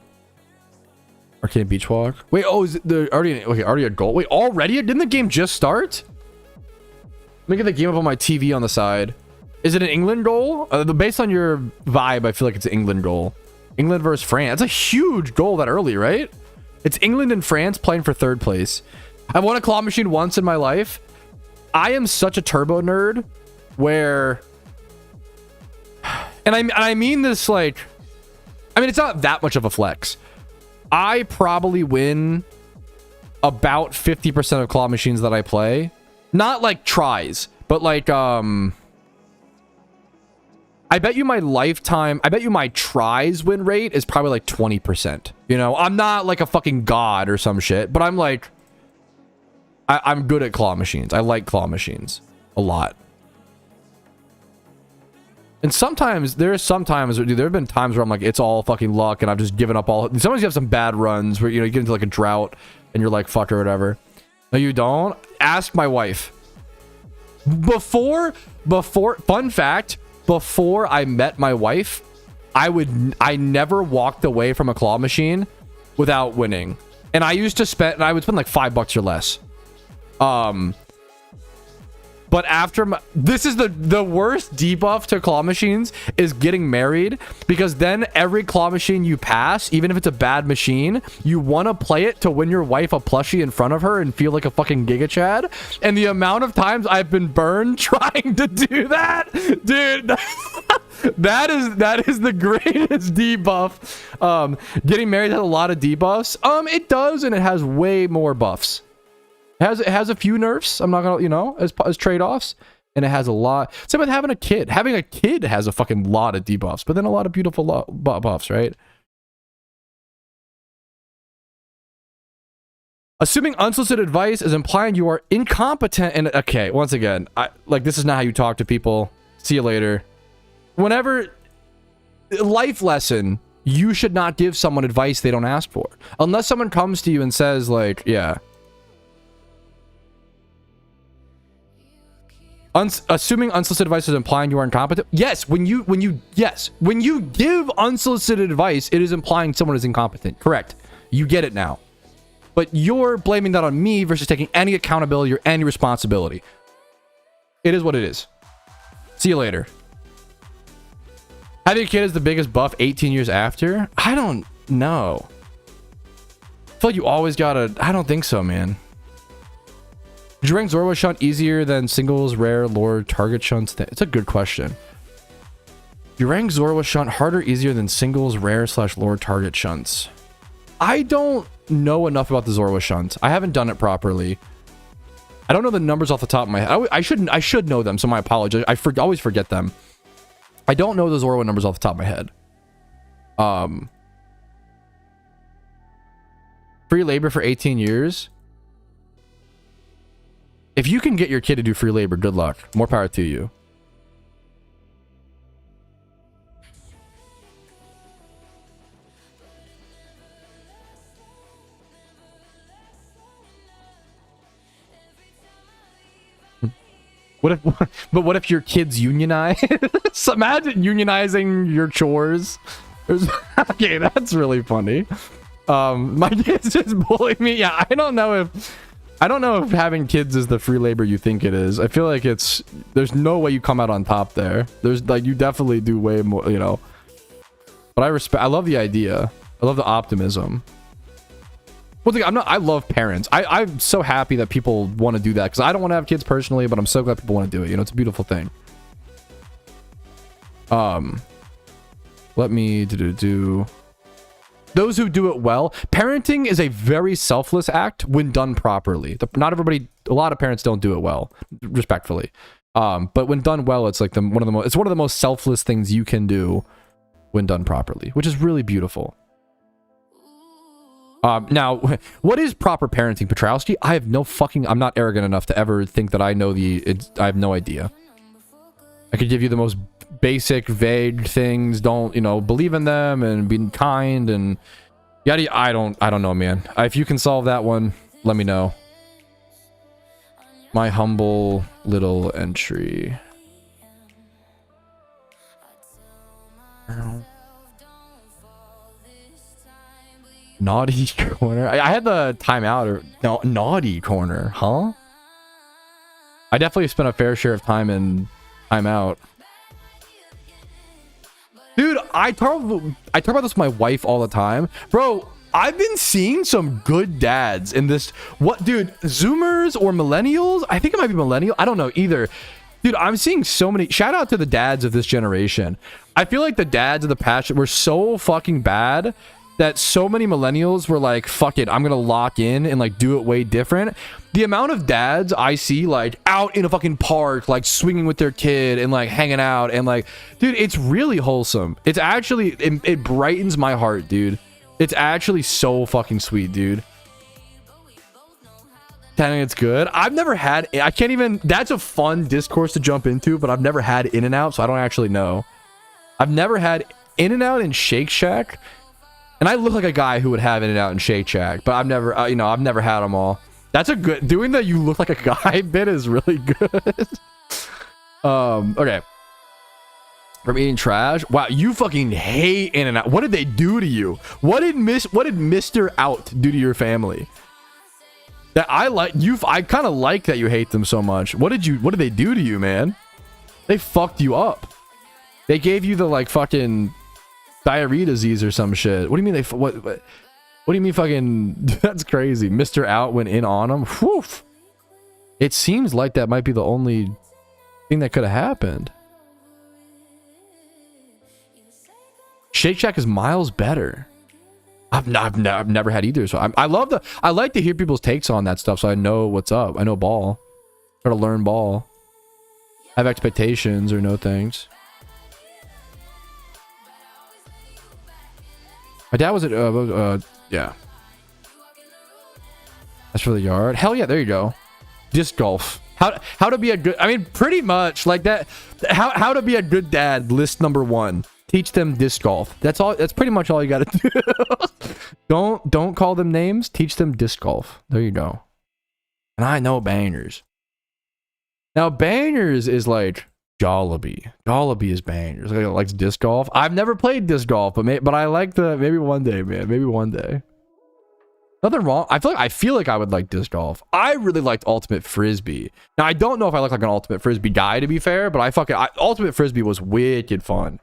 Arcade Beach Walk. Wait, oh, is it already a goal? Wait, already? Didn't the game just start? Let me get the game up on my TV on the side. Is it an England goal? Based on your vibe, I feel like it's an England goal. England versus France. That's a huge goal that early, right? It's England and France playing for third place. I've won a claw machine once in my life. I am such a turbo nerd where... And I mean this like... I mean, it's not that much of a flex. I probably win about 50% of claw machines that I play. Not like tries, but like... I bet you my tries win rate is probably like 20%. You know, I'm not like a fucking god or some shit, but I'm like... I'm good at claw machines. I like claw machines a lot. And sometimes, there have been times where I'm like, it's all fucking luck and I've just given up all... Sometimes you have some bad runs where, you know, you get into like a drought and you're like, fuck or whatever. No, you don't. Ask my wife. Before, fun fact, before I met my wife, I never walked away from a claw machine without winning. And I would spend like $5 or less. But after this is the worst debuff to claw machines is getting married, because then every claw machine you pass, even if it's a bad machine, you want to play it to win your wife a plushie in front of her and feel like a fucking Giga Chad. And the amount of times I've been burned trying to do that, dude, that is the greatest debuff. Getting married has a lot of debuffs. It does, and it has way more buffs. It has a few nerfs. I'm not gonna, you know, as trade-offs, and it has a lot. Same with having a kid. Having a kid has a fucking lot of debuffs, but then a lot of beautiful buffs, right? Assuming unsolicited advice is implying you are incompetent. And okay, once again, this is not how you talk to people. See you later. Whenever life lesson, you should not give someone advice they don't ask for, unless someone comes to you and says like, yeah. Assuming unsolicited advice is implying you are incompetent. Yes, when you give unsolicited advice, it is implying someone is incompetent. Correct. You get it now. But you're blaming that on me versus taking any accountability or any responsibility. It is what it is. See you later. Have your kid is the biggest buff 18 years after? I don't know. I feel like you always gotta... I don't think so, man. Did you rank Zorua Shunt easier than singles, rare, lore, target shunts? It's a good question. You rank Zorua Shunt harder, easier than singles, rare, / lore, target shunts? I don't know enough about the Zorua Shunt. I haven't done it properly. I don't know the numbers off the top of my head. I should know them, so my apologies. I always forget them. I don't know the Zorua numbers off the top of my head. Free labor for 18 years. If you can get your kid to do free labor, good luck. More power to you. What if your kids unionize? So imagine unionizing your chores. Okay, that's really funny. My kids just bully me. Yeah, I don't know if having kids is the free labor you think it is. I feel like there's no way you come out on top there. There's like, you definitely do way more, you know. But I love the idea. I love the optimism. Well, I love parents. I'm so happy that people want to do that, because I don't want to have kids personally, but I'm so glad people want to do it. You know, it's a beautiful thing. Let me do those who do it well. Parenting is a very selfless act when done properly. Not everybody, a lot of parents don't do it well, respectfully. But when done well, it's like one of the most selfless things you can do when done properly, which is really beautiful. Now, what is proper parenting, Patrouski? I have no fucking... I'm not arrogant enough to ever think that I know I have no idea. I could give you the most basic, vague things. Don't, you know, believe in them and be kind and... Yada, I don't know, man. If you can solve that one, let me know. My humble little entry. Naughty corner. I had the timeout or no, naughty corner, huh? I definitely spent a fair share of time in timeout. Dude, I talk about this with my wife all the time. Bro, I've been seeing some good dads in this. What, dude? Zoomers or millennials? I think it might be millennial. I don't know either. Dude, I'm seeing so many. Shout out to the dads of this generation. I feel like the dads of the past were so fucking bad that so many millennials were like, fuck it, I'm gonna lock in and like do it way different. The amount of dads I see like out in a fucking park, like swinging with their kid and like hanging out and like, dude, it's really wholesome. It's actually, it brightens my heart, dude. It's actually so fucking sweet, dude. Telling it's good. I've never had, I can't even, that's a fun discourse to jump into, but I've never had In-N-Out, so I don't actually know. I've never had In-N-Out and Shake Shack. And I look like a guy who would have In-N-Out and Shake Shack, but I've never, you know, I've never had them all. That's a good, doing the you look like a guy bit is really good. Okay. From eating trash. Wow, you fucking hate In-N-Out. What did they do to you? What did Mr. Out do to your family? That I like you. I kind of like that you hate them so much. What did they do to you, man? They fucked you up. They gave you the like fucking diarrhea disease or some shit. What do you mean what do you mean fucking that's crazy. Mr. Out went in on him. Whew. It seems like that might be the only thing that could have happened. Shake Shack is miles better. I've never had either, so I like to hear people's takes on that stuff, so I know what's up. I know ball. Try to learn ball. I have expectations or know things. My dad was at yeah. That's for the yard. Hell yeah, there you go. Disc golf. How to be a good, I mean, pretty much like that. How to be a good dad, list number 1. Teach them disc golf. That's all. That's pretty much all you got to do. Don't call them names. Teach them disc golf. There you go. And I know Bangers. Now Bangers is like Jollibee. Jollibee is Bangers. Like likes disc golf. I've never played disc golf, but I like the maybe one day, man. Maybe one day. Nothing wrong. I feel like I would like disc golf. I really liked Ultimate Frisbee. Now I don't know if I look like an Ultimate Frisbee guy, to be fair, but Ultimate Frisbee was wicked fun.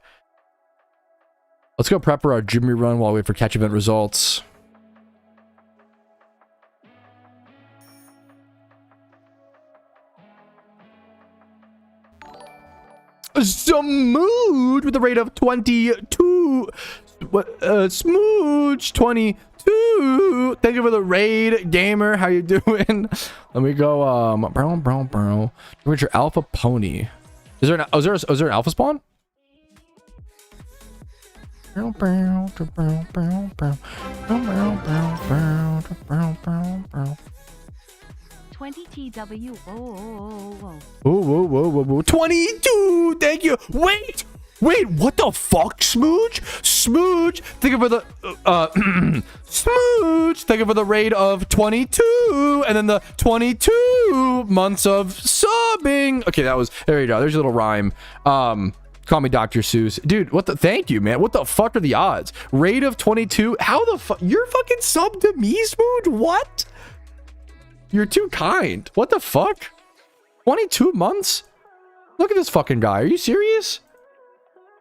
Let's go prep for our Jimmy run while we wait for catch event results. Smooch with a rate of 22. Smooch 22. Thank you for the raid, gamer. How you doing? Let me go. Bro. Where's your alpha pony? Is there an alpha spawn? 20 TW. Whoa. Whoa. 22. Thank you. Wait, what the fuck, Smooch? Thank you for the Smooch. Thank you for the raid of 22, and then the 22 months of subbing. Okay, there you go. There's a little rhyme. Call me Dr. Seuss. Dude, thank you, man. What the fuck are the odds? Raid of 22. How the fuck? You're fucking subbed to me, Smooch? What? You're too kind. What the fuck? 22 months? Look at this fucking guy. Are you serious?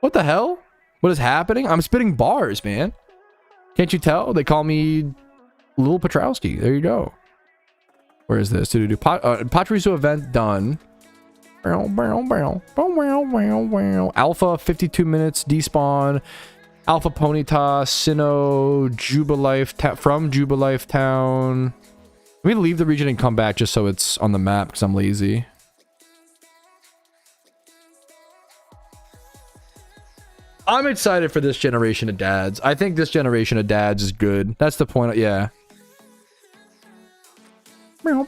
What the hell? What is happening? I'm spitting bars, man. Can't you tell? They call me Little Patrouski. There you go. Where is this? Pachirisu event done. Alpha 52 minutes despawn. Alpha Ponyta, Sinnoh, Jubilife from Jubilife Town. Let me leave the region and come back just so it's on the map because I'm lazy. I'm excited for this generation of dads. I think this generation of dads is good. That's the point. Yeah. Now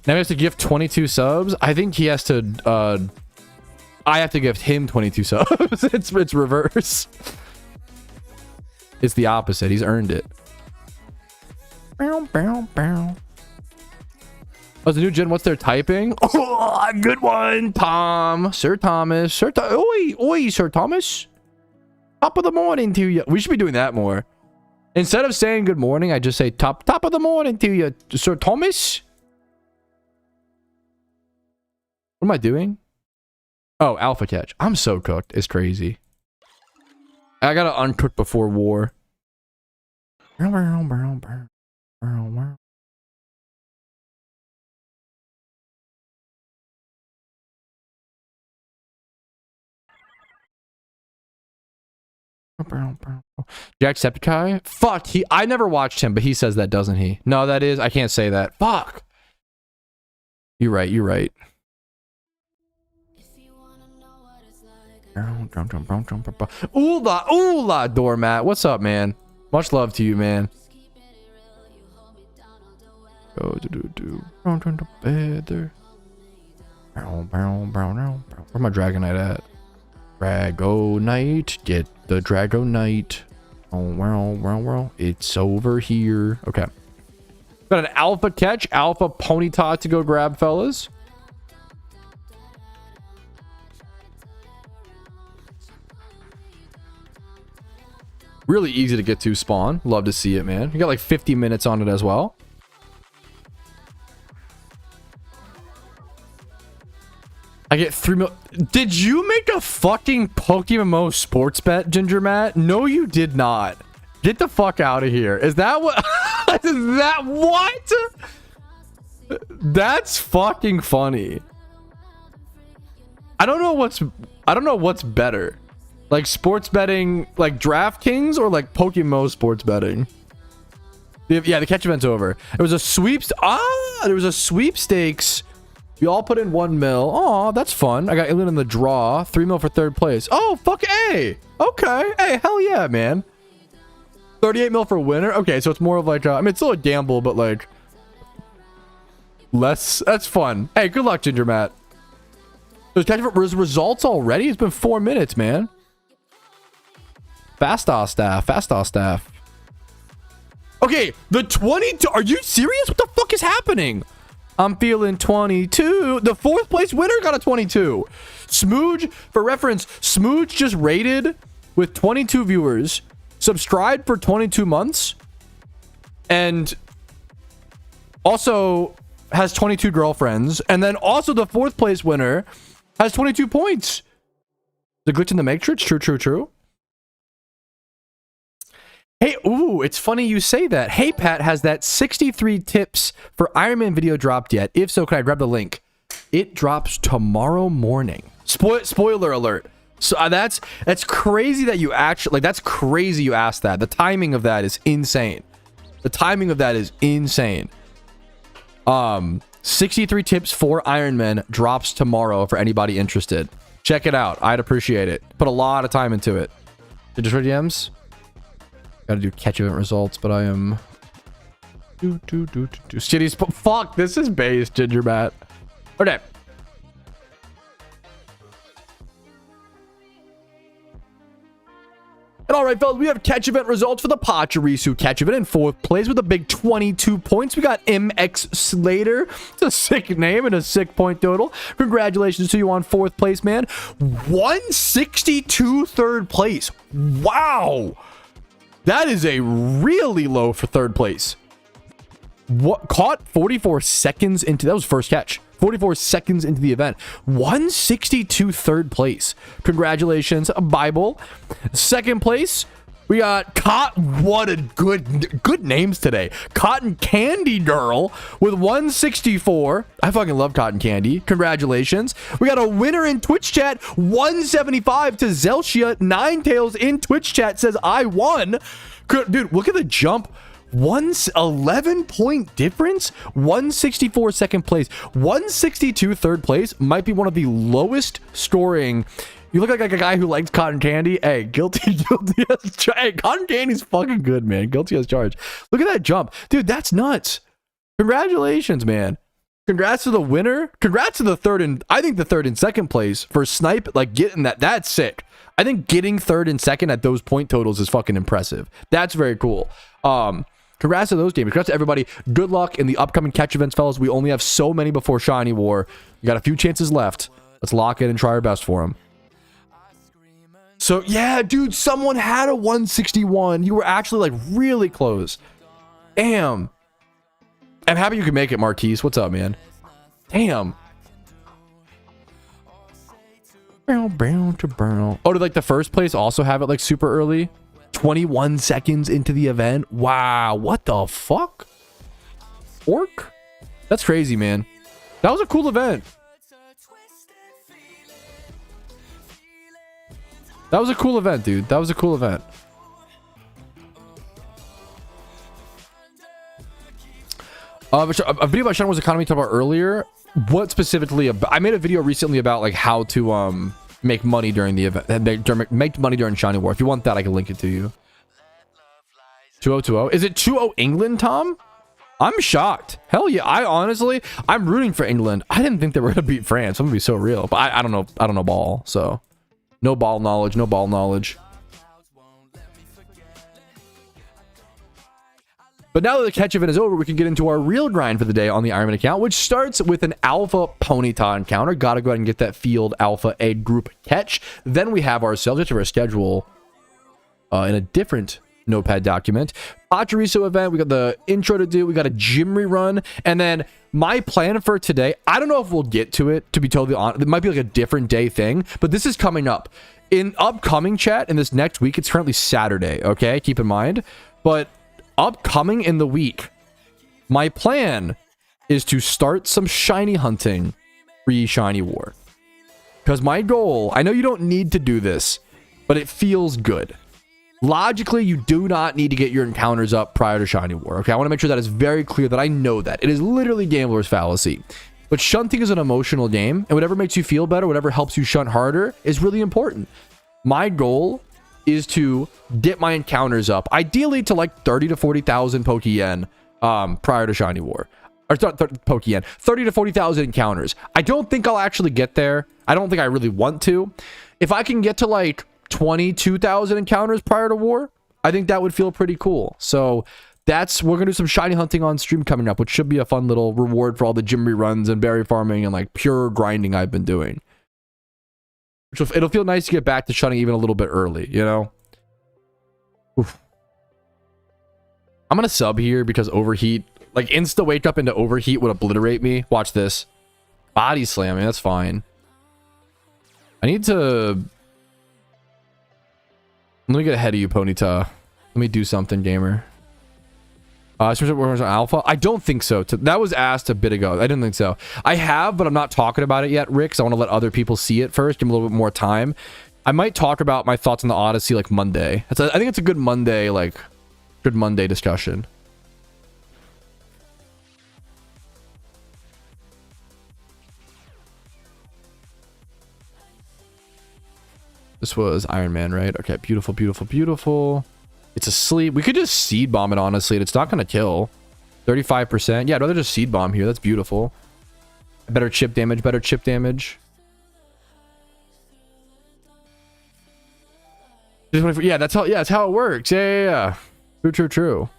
he has to gift 22 subs. I think he has to. I have to gift him 22 subs. It's reverse. It's the opposite. He's earned it. Oh, the new gen. What's their typing? Oh, good one, Tom. Sir Thomas. Oi, Sir Thomas. Top of the morning to you. We should be doing that more. Instead of saying good morning, I just say top of the morning to you, Sir Thomas. What am I doing? Oh, alpha catch. I'm so cooked. It's crazy. I gotta uncook before war. Jacksepticeye? Fuck, I never watched him, but he says that, doesn't he? No, that is, I can't say that. Fuck. You're right. Oola, doormat. What's up, man? Much love to you, man. Go do. Where's my Dragonite at? Dragonite. Get the Dragonite. Oh, it's over here. Okay. Got an alpha catch, alpha Ponyta to go grab, fellas. Really easy to get to spawn. Love to see it, man. You got like 50 minutes on it as well. I get 3 mil. Did you make a fucking PokeMMO sports bet, Ginger Matt? No, you did not. Get the fuck out of here. Is that what? Is that what? That's fucking funny. I don't know what's better. Like sports betting, like DraftKings, or like PokeMMO sports betting. Yeah, the catch event's over. It was a there was a sweepstakes. We all put in 1 mil. Oh, that's fun. I got Illidan in the draw. 3 mil for 3rd place. Oh, fuck A. Okay. Hey, hell yeah, man. 38 mil for winner. Okay, so it's more of like I mean, it's still a gamble, but like less. That's fun. Hey, good luck, Ginger Matt. There's catch event results already. It's been 4 minutes, man. Fast off staff. Okay, the 22. Are you serious? What the fuck is happening? I'm feeling 22. The 4th place winner got a 22. Smooge, for reference, Smooge just rated with 22 viewers, subscribed for 22 months, and also has 22 girlfriends. And then also the 4th place winner has 22 points. The glitch in the matrix? True, true, true. Hey, ooh, it's funny you say that. Hey, Pat, has that 63 tips for Iron Man video dropped yet? If so, can I grab the link? It drops tomorrow morning. Spoiler alert. So that's crazy that you actually, like, that's crazy you asked that. The timing of that is insane. The timing of that is insane. 63 tips for Iron Man drops tomorrow for anybody interested. Check it out. I'd appreciate it. Put a lot of time into it. The Detroit DMs? Gotta do catch event results, but I am... Shitty fuck, this is base, Ginger Bat. Okay. And all right, fellas, we have catch event results for the Pachirisu catch event in 4th place with a big 22 points. We got MX Slater. It's a sick name and a sick point total. Congratulations to you on 4th place, man. 162 3rd place. Wow. That is a really low for 3rd place. What caught 44 seconds into that was first catch. 44 seconds into the event. 162 3rd place. Congratulations, Bible. 2nd place, we got what a good names today. Cotton Candy Girl with 164. I fucking love Cotton Candy. Congratulations. We got a winner in Twitch chat. 175 to Zelshia. Ninetails in Twitch chat says I won. Dude, look at the jump. 11 point difference. 164 2nd place, 162 3rd place. Might be one of the lowest scoring. You look like a guy who likes cotton candy. Hey, guilty as charged. Hey, cotton candy's fucking good, man. Guilty as charged. Look at that jump, dude. That's nuts. Congratulations, man. Congrats to the winner. Congrats to the 3rd and I think the 3rd and 2nd place for snipe. Like getting that. That's sick. I think getting 3rd and 2nd at those point totals is fucking impressive. That's very cool. Congrats to those gamers. Congrats to everybody. Good luck in the upcoming catch events, fellas. We only have so many before Shiny War. We got a few chances left. Let's lock in and try our best for them. So, yeah, dude, someone had a 161. You were actually, like, really close. Damn. I'm happy you could make it, Marquise. What's up, man? Damn. Oh, did, like, the 1st place also have it, like, super early? 21 seconds into the event. Wow, what the fuck? Orc? That's crazy, man. That was a cool event. That was a cool event, dude. That was a cool event. A video about Shiny War's economy talked about earlier. What specifically about? I made a video recently about like how to make money during the event. Make money during Shiny War. If you want that, I can link it to you. 2020. Is it 2-0 England, Tom? I'm shocked. Hell yeah. I'm rooting for England. I didn't think they were gonna beat France. I'm gonna be so real. But I don't know. I don't know ball. So no ball knowledge. No ball knowledge. But now that the catch event is over, we can get into our real grind for the day on the Iron Man account, which starts with an Alpha Ponyta encounter. Gotta go ahead and get that Field Alpha Egg Group catch. Then we have ourselves, just our schedule in a different notepad document. Pachirisu event, we got the intro to do, we got a gym rerun, and then my plan for today, I don't know if we'll get to it, to be totally honest. It might be like a different day thing, but this is coming up. In upcoming chat, in this next week, it's currently Saturday, okay? Keep in mind. But upcoming in the week, my plan is to start some shiny hunting pre-Shiny War. Because my goal, I know you don't need to do this, but it feels good. Logically, you do not need to get your encounters up prior to Shiny War, okay? I want to make sure that is very clear that I know that. It is literally gambler's fallacy. But shunting is an emotional game, and whatever makes you feel better, whatever helps you shunt harder, is really important. My goal is to get my encounters up, ideally to like 30 to 40,000 Pokeyen prior to Shiny War. Or not Pokeyen, 30 to 40,000 encounters. I don't think I'll actually get there. I don't think I really want to. If I can get to like 22,000 encounters prior to war, I think that would feel pretty cool. So we're gonna do some shiny hunting on stream coming up, which should be a fun little reward for all the gym reruns and berry farming and like pure grinding I've been doing. It'll feel nice to get back to shunting even a little bit early, you know? Oof. I'm gonna sub here because overheat Like insta wake up into overheat would obliterate me. Watch this. Body slamming, that's fine. I need to... Let me get ahead of you, Ponyta. Let me do something, gamer. Alpha? I don't think so. That was asked a bit ago. I didn't think so. I have, but I'm not talking about it yet, Rick, 'cause I want to let other people see it first. Give them a little bit more time. I might talk about my thoughts on the Odyssey like Monday. I think it's a good Monday, like, good Monday discussion. This was Iron Man, right? Okay, beautiful, beautiful, beautiful. It's asleep. We could just seed bomb it, honestly. It's not going to kill. 35%. Yeah, I'd rather just seed bomb here. That's beautiful. Better chip damage, better chip damage. Yeah, that's how it works. Yeah. True.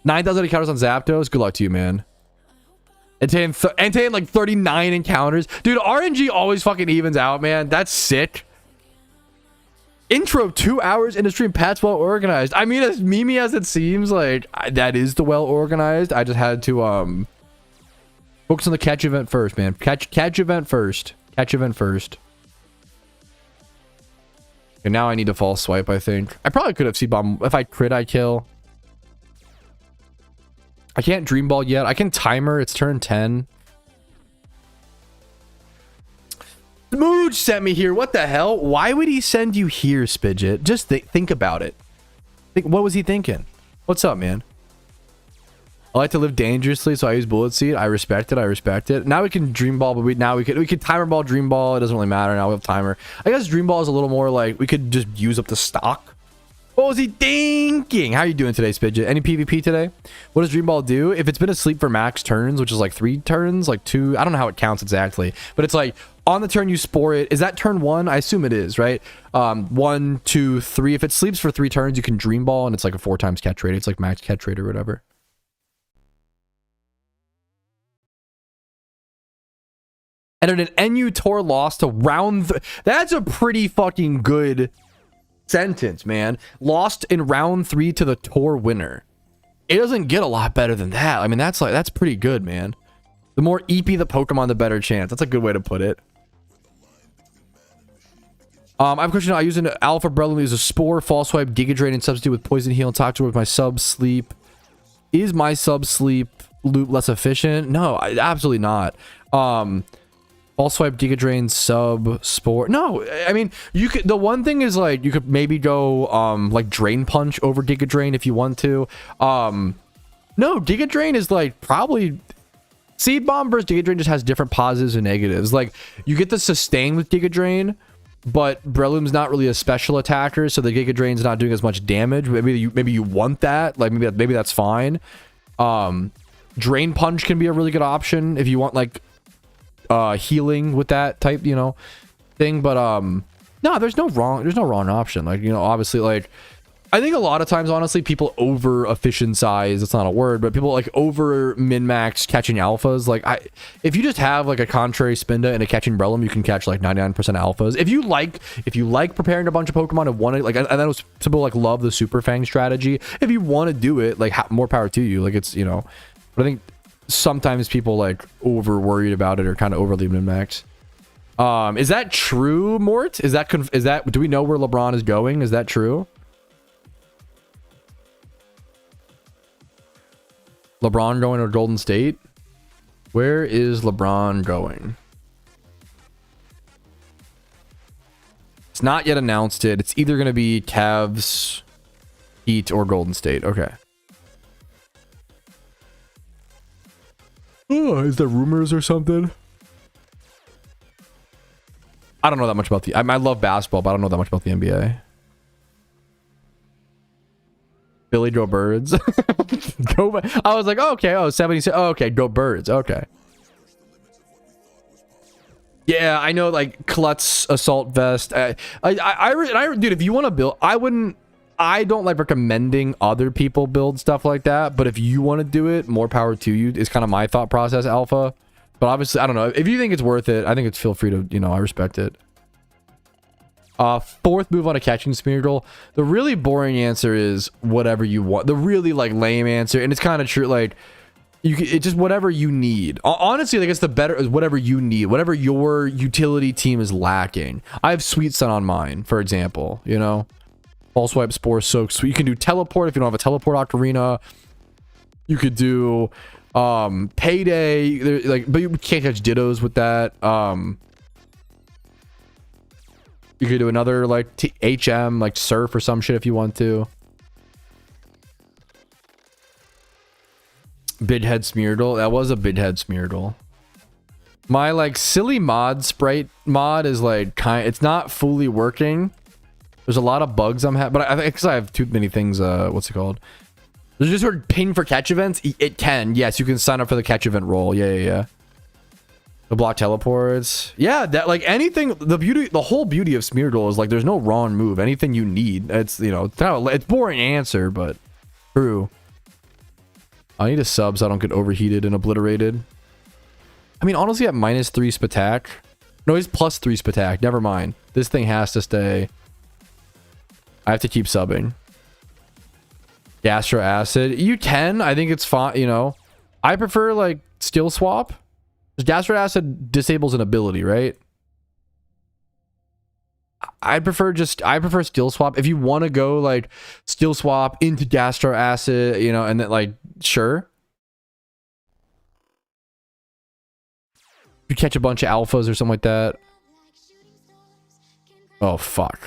9,000 encounters on Zapdos. Good luck to you, man. Entane like 39 encounters. Dude, RNG always fucking evens out, man. That's sick. Intro 2 hours into stream. Pat's well organized. I mean, as memey as it seems, like that is the well organized. I just had to focus on the catch event first, man. Catch event first. Catch event first. And now I need to false swipe, I think. I probably could have C-bomb. If I crit, I kill. I can't dream ball yet. I can timer. It's turn 10. Smooge sent me here. What the hell? Why would he send you here, Spidget? Just think about it. What was he thinking? What's up, man? I like to live dangerously, so I use bullet seed. I respect it. I respect it. Now we can dream ball, but we could timer ball, dream ball. It doesn't really matter now. We have timer. I guess dream ball is a little more like we could just use up the stock. What was he thinking? How are you doing today, Spidget? Any PvP today? What does dream ball do? If it's been asleep for max turns, which is like 3 turns, like 2, I don't know how it counts exactly, but it's like on the turn you spore it. Is that turn 1? I assume it is, right? 1, 2, 3. If it sleeps for 3 turns, you can dream ball, and it's like a 4 times catch rate. It's like max catch rate or whatever. And an NU tour loss to round... That's a pretty fucking good sentence, man. Lost in round 3 to the tour winner. It doesn't get a lot better than that. I mean, that's pretty good, man. The more EP the Pokemon, the better chance. That's a good way to put it. I have a question. I use an Alpha Breloom as a Spore, False Swipe, Giga Drain, and substitute with Poison Heal and talk to with my sub sleep. Is my sub sleep loop less efficient? No, absolutely not. False Swipe, Giga Drain, sub, Spore. No, I mean, you could. The one thing is like you could maybe go like Drain Punch over Giga Drain if you want to. No, Giga Drain is like probably Seed Bomb versus Giga Drain just has different positives and negatives. Like you get the sustain with Giga Drain, but Breloom's not really a special attacker, so the Giga Drain's not doing as much damage. Maybe you want that. Like maybe that's fine. Drain Punch can be a really good option if you want like healing with that type, you know, thing. But no, there's no wrong option. Like, you know, obviously, like I think a lot of times, honestly, people over efficiency, it's not a word, but people like over min-max catching alphas. Like if you just have like a contrary Spinda and a catching Breloom, you can catch like 99% alphas. If you like preparing a bunch of Pokemon and want to, like, I know people like love the Super Fang strategy. If you want to do it, like more power to you. Like it's, you know, but I think sometimes people like over worried about it or kind of overly min-max. Is that true, Mort? Is that do we know where LeBron is going? Is that true? LeBron going to Golden State? Where is LeBron going? It's not yet announced it. It's either going to be Cavs, Heat, or Golden State. Okay. Oh, is there rumors or something? I don't know that much about I love basketball, but I don't know that much about the NBA. Billy Joe Birds. I was like, oh, okay. Oh, 76. Oh, okay. Go Birds. Okay. Yeah, I know, like Klutz assault vest. Dude, if you want to build, I don't like recommending other people build stuff like that. But if you want to do it, more power to you is kind of my thought process, Alpha. But obviously, I don't know. If you think it's worth it, I think it's feel free to, you know, I respect it. 4th move on a catching Smeargle. The really boring answer is whatever you want. The really like lame answer, and it's kind of true. Like It's just whatever you need. Honestly, I guess the better is whatever you need, whatever your utility team is lacking. I have Sweet Sun on mine, for example, you know. Pulse Wipe, Spore, Soak, Sweet. You can do Teleport if you don't have a Teleport Octarina. You could do Payday, but you can't catch Dittos with that. You could do another like HM, like Surf or some shit if you want to. Bidhead Smeargle. That was a Bidhead Smeargle. My like silly mod sprite mod is like it's not fully working. There's a lot of bugs I'm having, but I think because I have too many things. What's it called? There's just sort of ping for catch events. It can, yes, you can sign up for the catch event role. Yeah. The block teleports. Yeah, that like anything. The whole beauty of Smeargle is like there's no wrong move. Anything you need. It's it's boring answer, but true. I need a sub so I don't get overheated and obliterated. I mean, honestly, at -3 Spatak. No, he's +3 Spatak. Never mind. This thing has to stay. I have to keep subbing. Gastro Acid. You can. I think it's fine. You know, I prefer like Skill Swap. Gastro Acid disables an ability, right? I prefer Skill Swap. If you want to go like Skill Swap into Gastro Acid, you know, and then like sure. You catch a bunch of alphas or something like that. Oh fuck.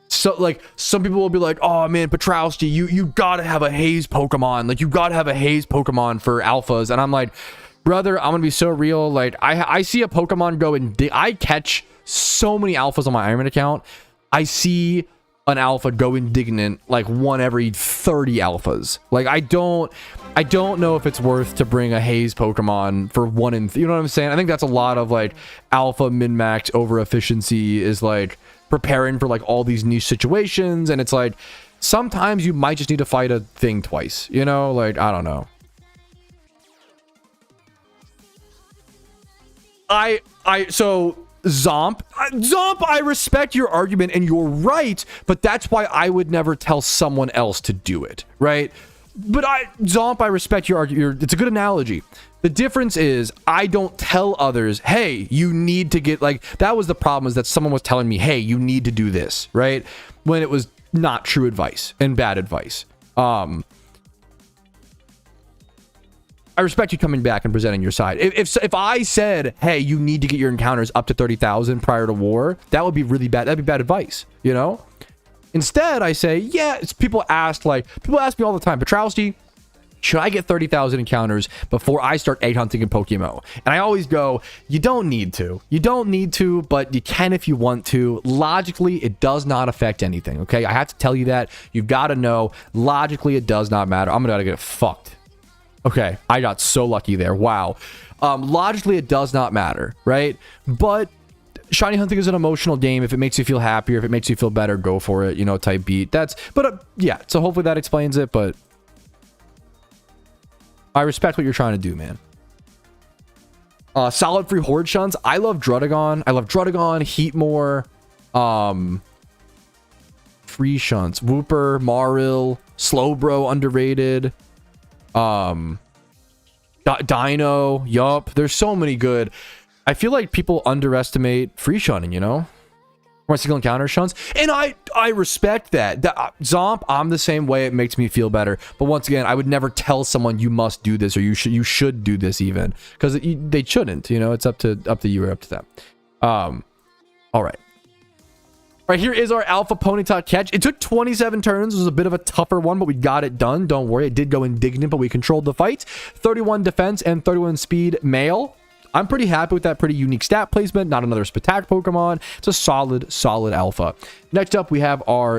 So like some people will be like, oh man, Patrouski, you gotta have a haze Pokemon. Like you gotta have a haze Pokemon for alphas. And I'm like, brother, I'm gonna be so real. Like I see a Pokemon go and I catch so many alphas on my Ironman account. I see an alpha go indignant like one every 30 alphas. Like I don't know if it's worth to bring a haze Pokemon for one in you know what I'm saying? I think that's a lot of like alpha min-max over efficiency is like preparing for like all these niche situations, and it's like sometimes you might just need to fight a thing twice, you know, like I don't know. So Zomp, I respect your argument and you're right, but that's why I would never tell someone else to do it, right? But Zomp, I respect your argument. It's a good analogy. The difference is I don't tell others, hey, you need to get like that was the problem is that someone was telling me, hey, you need to do this, right? When it was not true advice and bad advice. I respect you coming back and presenting your side. If I said, hey, you need to get your encounters up to 30,000 prior to war, that would be really bad. That'd be bad advice, you know? Instead, I say, yeah, people ask me all the time, Patrouski, should I get 30,000 encounters before I start egg hunting in PokeMMO? And I always go, you don't need to. You don't need to, but you can if you want to. Logically, it does not affect anything, okay? I have to tell you that. You've got to know. Logically, it does not matter. I'm going to get fucked. Okay, I got so lucky there. Wow. Logically, it does not matter, right? But shiny hunting is an emotional game. If it makes you feel happier, if it makes you feel better, go for it, you know, type beat. Yeah, so hopefully that explains it, but I respect what you're trying to do, man. Solid free Horde Shuns. I love Druddigon. Heatmore, free Shunts. Wooper, Maril, Slowbro, underrated. Dino, yup. There's so many good. I feel like people underestimate free shunning, you know? Or single encounter shuns. And I respect that. Zomp, I'm the same way. It makes me feel better. But once again, I would never tell someone you must do this or you should do this even. Because they shouldn't, you know? It's up to you or up to them. All right. All right, here is our Alpha Ponyta catch. It took 27 turns. It was a bit of a tougher one, but we got it done. Don't worry. It did go indignant, but we controlled the fight. 31 defense and 31 speed male. I'm pretty happy with that pretty unique stat placement. Not another Spatak Pokemon. It's a solid alpha. Next up, we have our